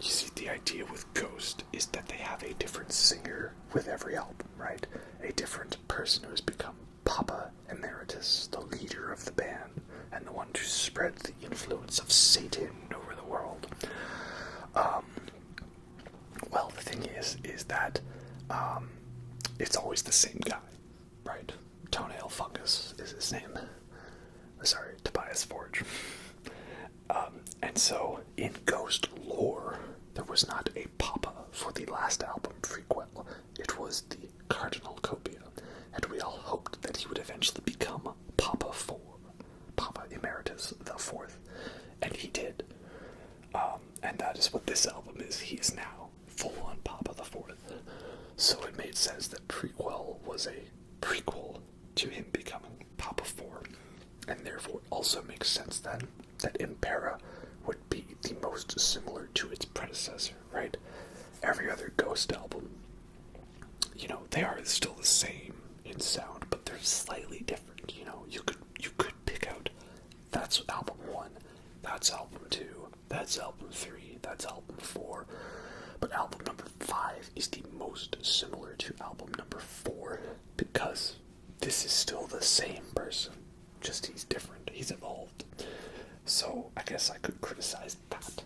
you see, the idea with Ghost is that they have a different singer with every album, right? A different person who has become Papa Emeritus, the leader of the band, and the one to spread the influence of Satan over the world. Well, the thing is that it's always the same guy, right? Toenail Fungus is his name. Sorry, Tobias Forge. And so, in Ghost lore, there was not a papa for the last album, Prequel. It was the Cardinal Copia, and we all hoped that he would eventually become Papa 4, Papa Emeritus the Fourth, and he did. And that is what this album is. He is now full-on Papa the Fourth. So it made sense that Prequel was a prequel to him becoming Papa 4, and therefore also makes sense then that Impera would be the most similar to its predecessor, right? Every other Ghost album, you know, they are still the same in sound, but they're slightly different. You know, you could pick out, that's album 1, that's album 2, that's album 3, that's album 4, but album number 5 is the most similar to album number 4, because this is still the same person, just he's different, he's evolved. So I guess I could criticize that.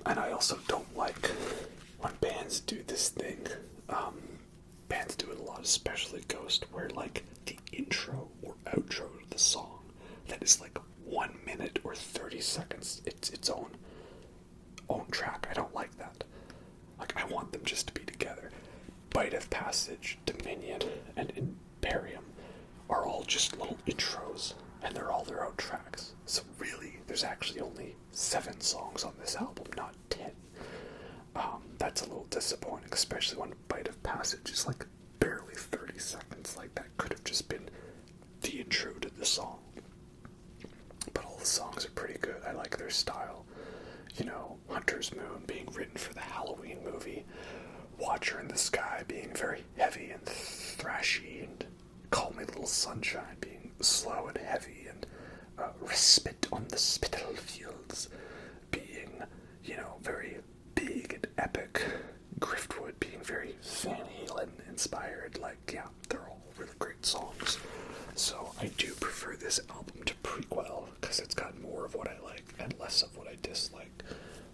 And I also don't like when bands do this thing. Bands do it a lot, especially Ghost, where like the intro or outro to the song that is like 1 minute or 30 seconds, it's its own track. I don't like that. Like, I want them just to be together. Bite of Passage, Dominion, and Imperium are all just little intros, and they're all their own tracks. So really, there's actually only 7 songs on this album, not 10. That's a little disappointing, especially when Bite of Passage is like barely 30 seconds. Like, that could have just been the intro to the song. But all the songs are pretty good. I like their style. You know, Hunter's Moon being written for the Halloween movie, Watcher in the Sky being very heavy and thrashy, and Call Me Little Sunshine being slow and heavy, and Respite on the Spittle Fields being, you know, very big and epic. Griftwood being very Van Halen inspired. Like, yeah, they're all really great songs. So I do prefer this album to Prequel, because it's got more of what I like and less of what I dislike.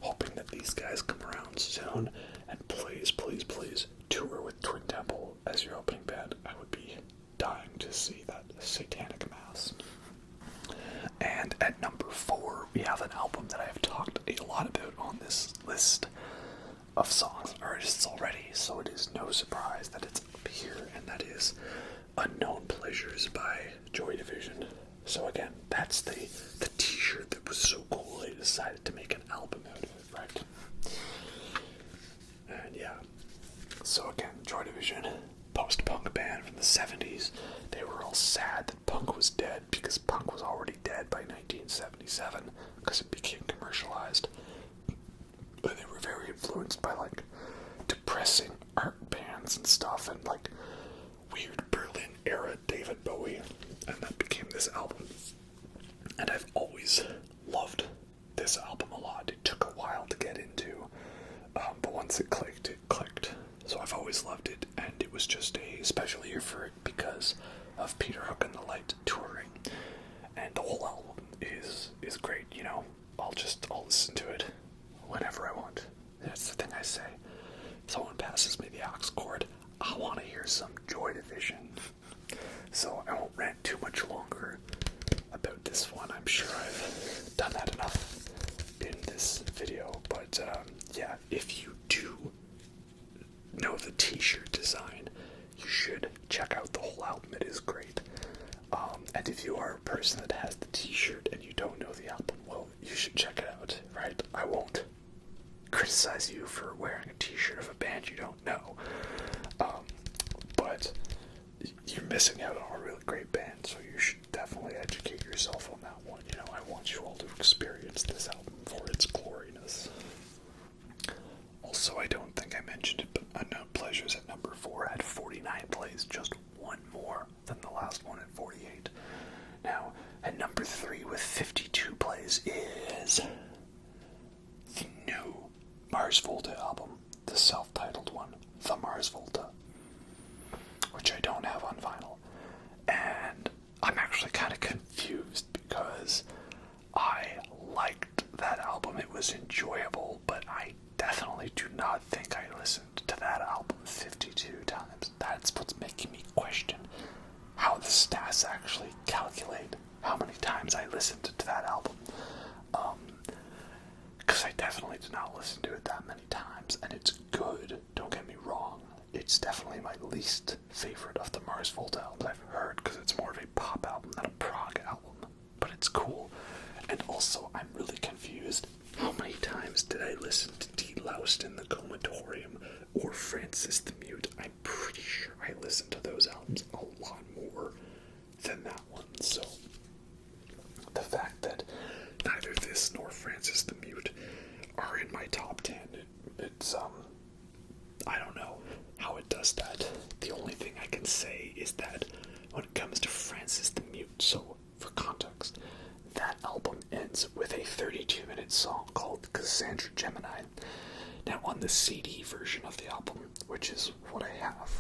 Hoping that these guys come around soon, and please, please, please tour with Twin Temple as your opening band. I would be dying to see that satanic mass. And at number 4, we have an album that I have talked a lot about on this list of songs artists already, so it is no surprise that it's up here, and that is Unknown Pleasures by Joy Division. So again, that's the t-shirt that was so cool they decided to make an album out of it, right? And yeah, so again, Joy Division, post-punk band from the 70s. They were all sad that punk was dead, because punk was already dead by 1977, because it became commercialized. But they were very influenced by like depressing art bands and stuff, and like weird Berlin era David Bowie, and that became this album. And I've always loved this album a lot. It took a while to get into, but once it clicked, it clicked. So I've always loved it, and it was just a special year for it because of Peter Hook and the Light touring. And the whole album is great, you know. I'll listen to it whenever I want. That's the thing I say. If someone passes me the aux cord, I want to hear some Joy Division. So I won't rant too much longer about this one. I'm sure I've done that enough in this video. But yeah, if you do know the t-shirt design, you should check out the whole album. It is great. And if you are a person that has the t-shirt and you don't know the album, well, you should check it out, right? I won't criticize you for wearing a t-shirt of a band you don't know. But you're missing out on a really great band, so you should definitely educate yourself on that one. You know, I want you all to experience this album for its gloriness. Also, I don't think I mentioned it, but Unknown Pleasures at number 4 had 49 plays, just one more than the last one at 48. Now, at number 3 with 52 plays is the new Mars Volta album, the self-titled one, The Mars Volta, which I don't have on vinyl. And I'm actually kind of confused because I liked that album. It was enjoyable, but I definitely do not think I listened to that album 52 times. That's what's making me question how the stats actually calculate how many times I listened to that album. Because I definitely to not listen to it that many times, and it's good, don't get me wrong. It's definitely my least favorite of the Mars Volta albums I've heard, because it's more of a pop album than a prog album, but it's cool. And also, I'm really confused. How many times did I listen to Deloused in the Comatorium or Francis the Mute? I'm pretty sure I listened to those albums a lot more than that one, so the fact that neither this nor Francis the Mute are in my top 10, it's, I don't know how it does that. The only thing I can say is that when it comes to Francis the Mute, so for context, that album ends with a 32-minute song called Cassandra Gemini. Now, on the CD version of the album, which is what I have,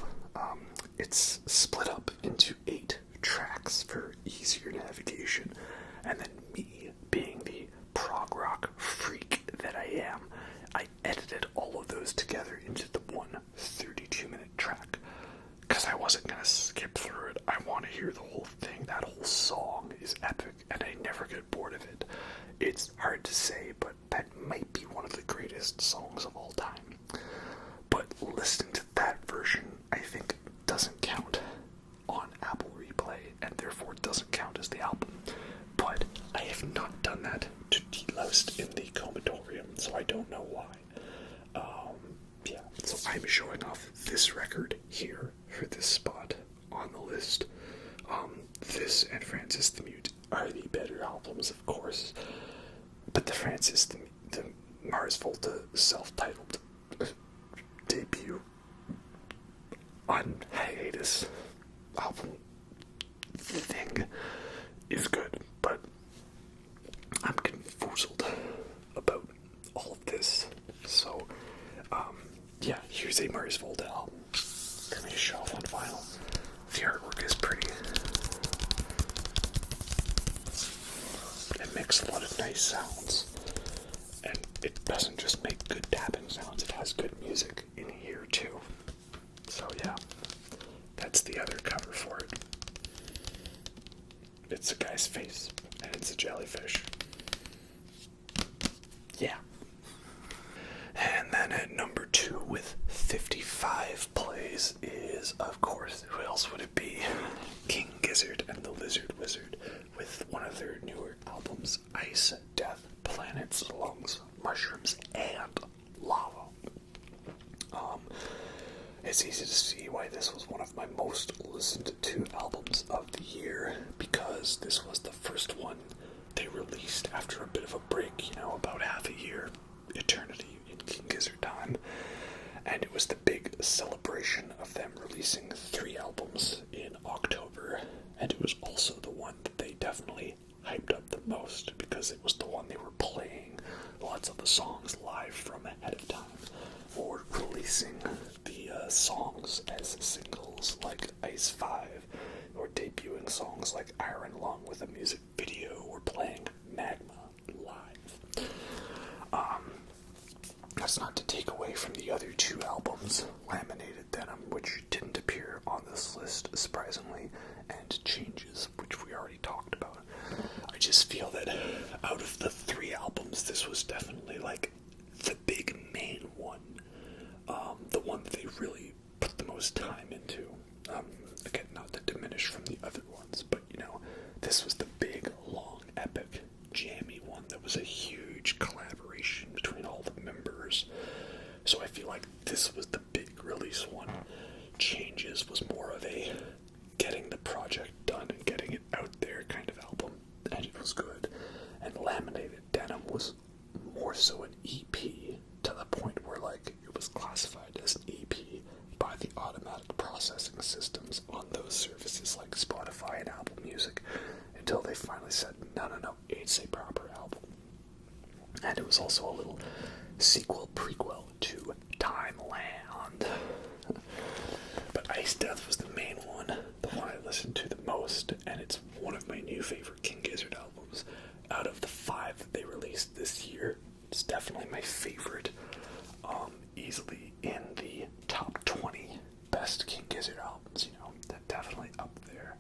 it's split up into 8 tracks for easier navigation, and then me, being the prog rock freak that I am, I edited all of those together into the one 32-minute track, because I wasn't going to skip through it. I want to hear the whole thing. That whole song is epic, and I never get bored of it. It's hard to say, but that might be one of the greatest songs of all time. But listening to that version, I think, doesn't count on Apple Replay, and therefore doesn't count as the album. But I have not done that to Deloused in the Comatorium, so I don't know why. Yeah, so I'm showing off this record here for this spot on the list. This and Francis the Mute are the better albums, of course, but the Francis the Mars Volta self-titled debut on hiatus album thing is good, but I'm confuzzled about all of this. So, yeah, here's a Mars Volta album. Let me show off on vinyl. The artwork is pretty. It makes a lot of nice sounds, and it doesn't just make good tapping sounds, it has good music in here too. So yeah, that's the other cover for it. It's a guy's face, and it's a jellyfish. Yeah. And then at number 2 with 55 plays is, of course, who else would it be? King Gizzard and the Lizard Wizard with one of their newer albums, Ice, Death, Planets, Lungs, Mushrooms, and Lava. It's easy to see why this was one of my most listened to albums of the year, because this was the first one they released after a bit of a break, about half a year, eternity in King Gizzard time, and it was the big celebration of them releasing 3 albums in October, and it was also the one that they definitely hyped up the most, because it was the one they were playing lots of the songs live from ahead of time, or releasing the songs as singles like Ice 5, or debuting songs like Iron Lung with a music video, or playing Magma live. That's not to take away from the other 2 albums, Laminated Denim, which didn't appear on this list, surprisingly, and Changes, which we already talked about. I just feel that out of the 3 albums, this was definitely like the big main one, the one that they really put the most time into. Again, not to diminish from the other ones, but this was the big, long, epic, jammy one that was a huge collaboration between all the members. So I feel like this was the big release one. Changes was more of a getting the project done and getting it out there kind of album, and it was good. And Laminated Denim was more so an EP, to the point where it was classified as an EP by the automatic processing systems on those services like Spotify and Apple Music, until they finally said, no, it's a proper album. And it was also a little prequel to Timeland. But Ice Death was the main one, the one I listened to the most, and it's one of my new favorite King Gizzard albums. Out of the 5 that they released this year, it's definitely my favorite. Easily in the top 20 best King Gizzard albums, they're definitely up there.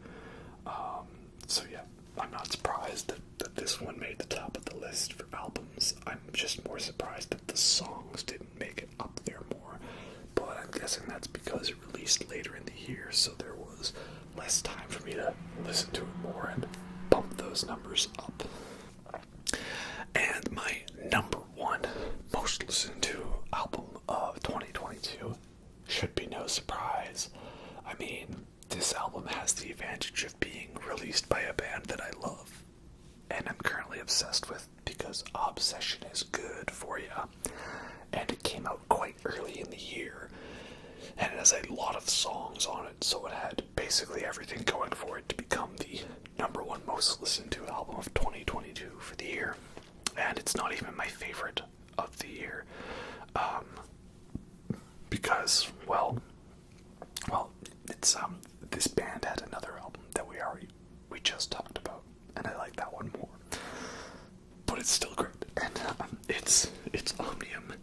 So yeah, I'm not surprised that this one made the top of the list for albums I'm just more surprised that the songs didn't make it up there more. But I'm guessing that's because it released later in the year, so there was less time for me to listen to it more and bump those numbers up. And my number one most listened to album of 2022 should be no surprise. I mean, this album has the advantage of being released by a band that I love and I'm currently obsessed with, because Obsession is good for you. And it came out quite early in the year, and it has a lot of songs on it, so it had basically everything going for it to become the number one most listened to album of 2022 for the year. And it's not even my favorite of the year, because, well, it's this band had another album that we just talked about, and I like that one more. But it's still great, and it's Omnium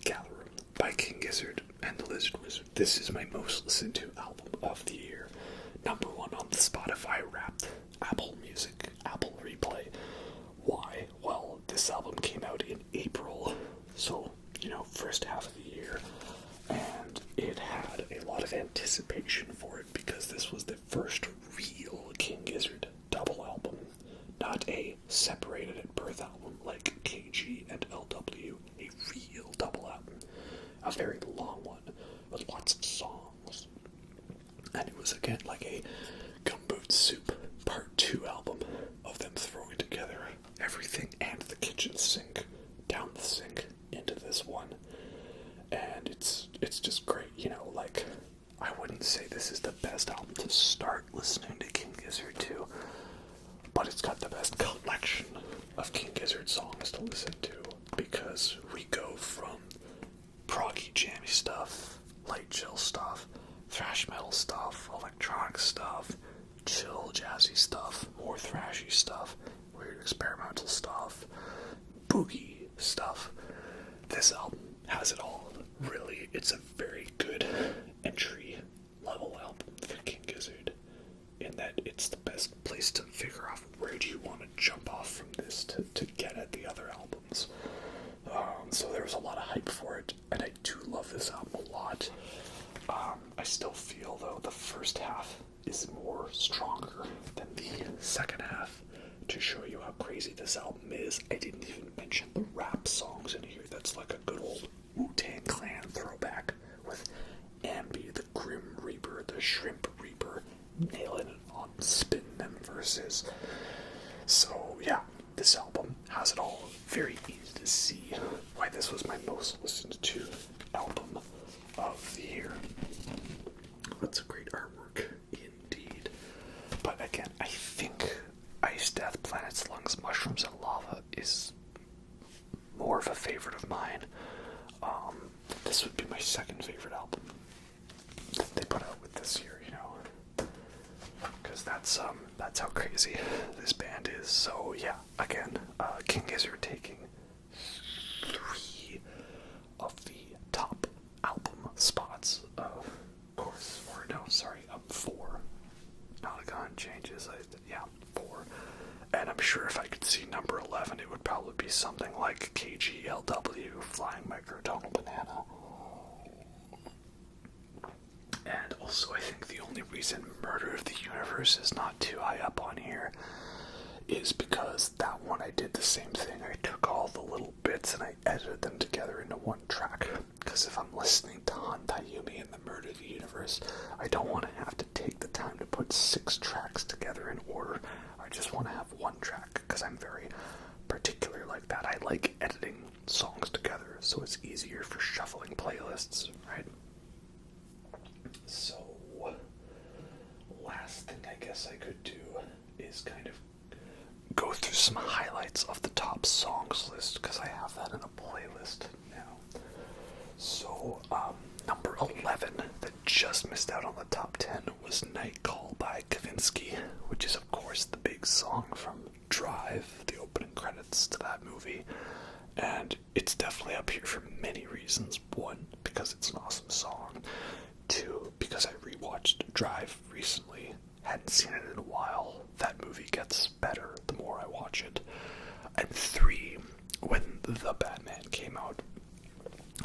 Galarum by King Gizzard and the Lizard Wizard. This is my most listened to album of the year. Number one on the Spotify Wrapped, Apple Music, Apple Replay. Why? Well, this album came out in April, so, first half of the year, and it had a lot of anticipation for it, because this was the first real King Gizzard double album, not a separated at birth album like KG and LW, a real double album, a very long one with lots of songs. And it was again like a gumboot soup part 2 album of them throwing together everything and the kitchen sink down the sink into this one. And it's just great, I wouldn't say this is the best album to start listening to King Gizzard to, but it's got the best collection of King Gizzard songs to listen to, because we go from proggy jammy stuff, light chill stuff, thrash metal stuff, electronic stuff, chill jazzy stuff, more thrashy stuff, weird experimental stuff, boogie stuff. This album has it all. Really, it's a very good entry level album for King Gizzard, in that it's the best place to figure out where do you want to jump off from this to get at the other albums. So there was a lot of hype for it, and I do love this album a lot. I still feel, though, the first half is more stronger than the second half. To show you how crazy this album is, I didn't even mention the rap songs in here. That's like a good old Wu-Tang Clan throwback, with Ambi, the Grim Reaper, the Shrimp Reaper, nailing it on spin them verses. So yeah, this album has it all. Very easy to see why this was my most listened to album of the year. That's a great artwork indeed. But again, I think Ice, Death, Planets, Lungs, Mushrooms, and Lava is more of a favorite of mine. This would be my second favorite album that they put out with this year, because that's how crazy this band is. So yeah, again, King Gizzard taking 3 of the top album spots, of course, 4. Notagon changes, 4. And I'm sure if I could see number 11, it would probably be something like KGLW, Flying Microtonal Banana. And also, I think the only reason Murder of the Universe is not too high up on here is because that one I did the same thing. I took all the little bits and I edited them together into one track. Because if I'm listening to Hantayumi and the Murder of the Universe, I don't want to have to take the time to put 6 tracks together in order. I just want to have one track, because I'm very particular like that. I like editing songs together, so it's easier for shuffling playlists, right? So, last thing I guess I could do is kind of go through some highlights of the top songs list, because I have that in a playlist now. So, number 11 that just missed out on the top 10 was Night Call by Kavinsky, which is of course the big song from Drive, the opening credits to that movie. And it's definitely up here for many reasons. 1, because it's an awesome song. 2, because I rewatched Drive recently. Hadn't seen it in a while. That movie gets better the more I watch it. And 3, when The Batman came out,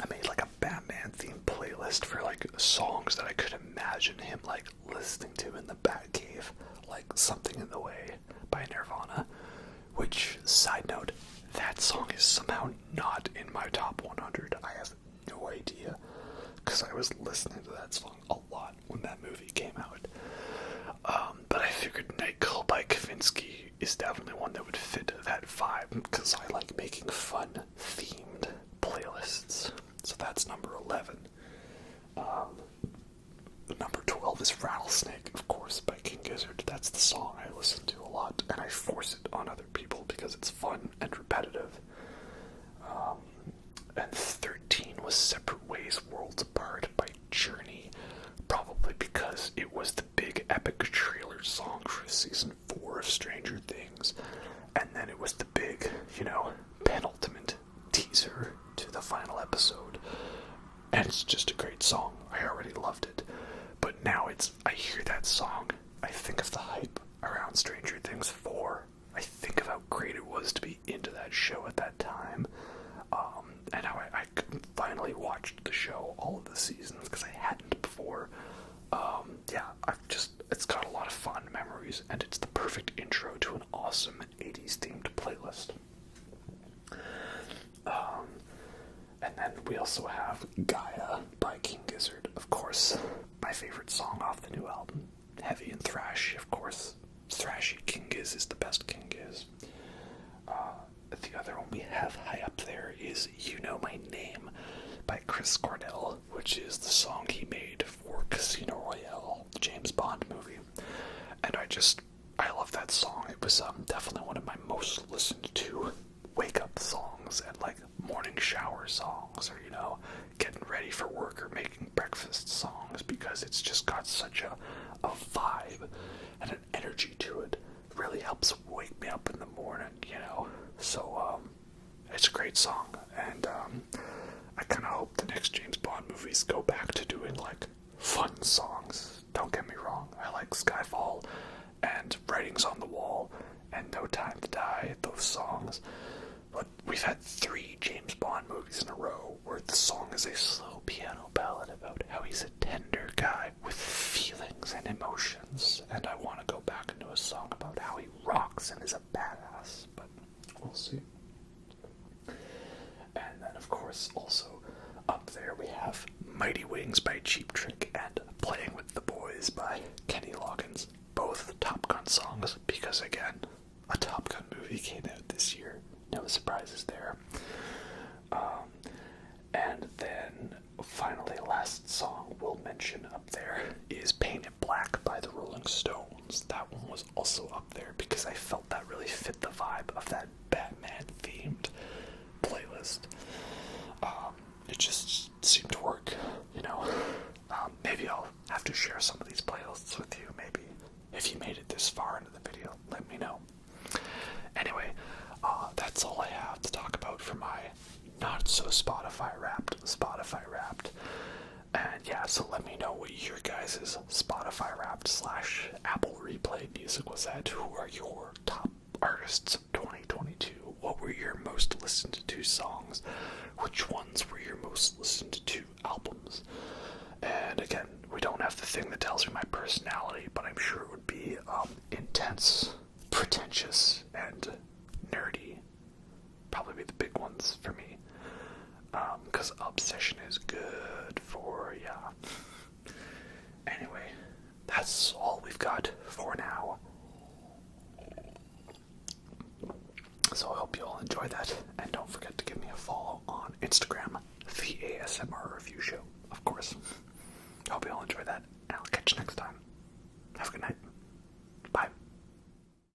I made like a Batman themed playlist for like songs that I could imagine him like listening to in the Batcave, like Something in the Way by Nirvana, which, side note, that song is somehow not in my top 100. I have no idea, because I was listening to that song a lot when that movie came out. But I figured Night Call by Kavinsky is definitely one that would fit that vibe, because I like making fun themed playlists. So that's number 11. Number 12 is Rattlesnake, of course, by King Gizzard. That's the song I listen to a lot, and I force it on other people because it's fun and repetitive. And 13 was Separate Ways, Worlds Apart by Journey, probably because it was the big epic trailer song for season 4 of Stranger Things, and then it was the big, penultimate teaser to the final episode. And it's just a great song. I already loved it. But now I hear that song, I think of the hype around Stranger Things 4. I think of how great it was to be into that show at that time. And how I finally watched the show, all of the seasons, because I hadn't before. It's got a lot of fond memories, and it's the perfect intro to an awesome 80s themed playlist. And then we also have Gaia by King Gizzard, of course, my favorite song off the new album. Heavy and thrashy, of course. Thrashy King Giz is the best King Giz. The other one we have high up there is You Know My Name by Chris Cornell, which is the song he made for Casino Royale, the James Bond movie. And I love that song. It was definitely one of my most listened to wake-up songs and like morning shower songs, or getting ready for work or making breakfast songs, because it's just got such a vibe and an energy to it. It really helps wake me up in the morning, so it's a great song, and I kind of hope the next James Bond movies go back to doing like fun songs. Don't get me wrong, I like Skyfall and Writings on the Wall and No Time to Die, those songs. But we've had 3 James Bond movies in a row where the song is a slow piano ballad about how he's a tender guy with feelings and emotions, and I want to go back into a song about how he rocks and is a badass, but we'll see. And then, of course, also up there we have Mighty Wings by Cheap Trick and Playing with the Boys by Kenny Loggins, both Top Gun songs, because again, a Top Gun movie came out this year. No surprises there. And then finally, last song we'll mention up there is Painted Black by the Rolling Stones. That one was also up there because I felt that really fit the vibe of that Batman themed playlist. It just seemed to work, maybe I'll have to share some of these playlists with you. Maybe if you made it this far into the video, let me know. Anyway, that's all I have to talk about for my not so Spotify Wrapped. And yeah, so let me know what your guys' Spotify Wrapped / Apple Replay music was at. Who are your top artists of 2022? What were your most listened to songs? Which ones were your most listened to albums? And again, we don't have the thing that tells me my personality, but I'm sure it would be intense, pretentious, and nerdy. Probably be the big ones for me. Because obsession is good for ya. Anyway, that's all we've got for now. So I hope you all enjoy that, and don't forget to give me a follow on Instagram, the ASMR Review Show, of course. I hope you all enjoy that, and I'll catch you next time.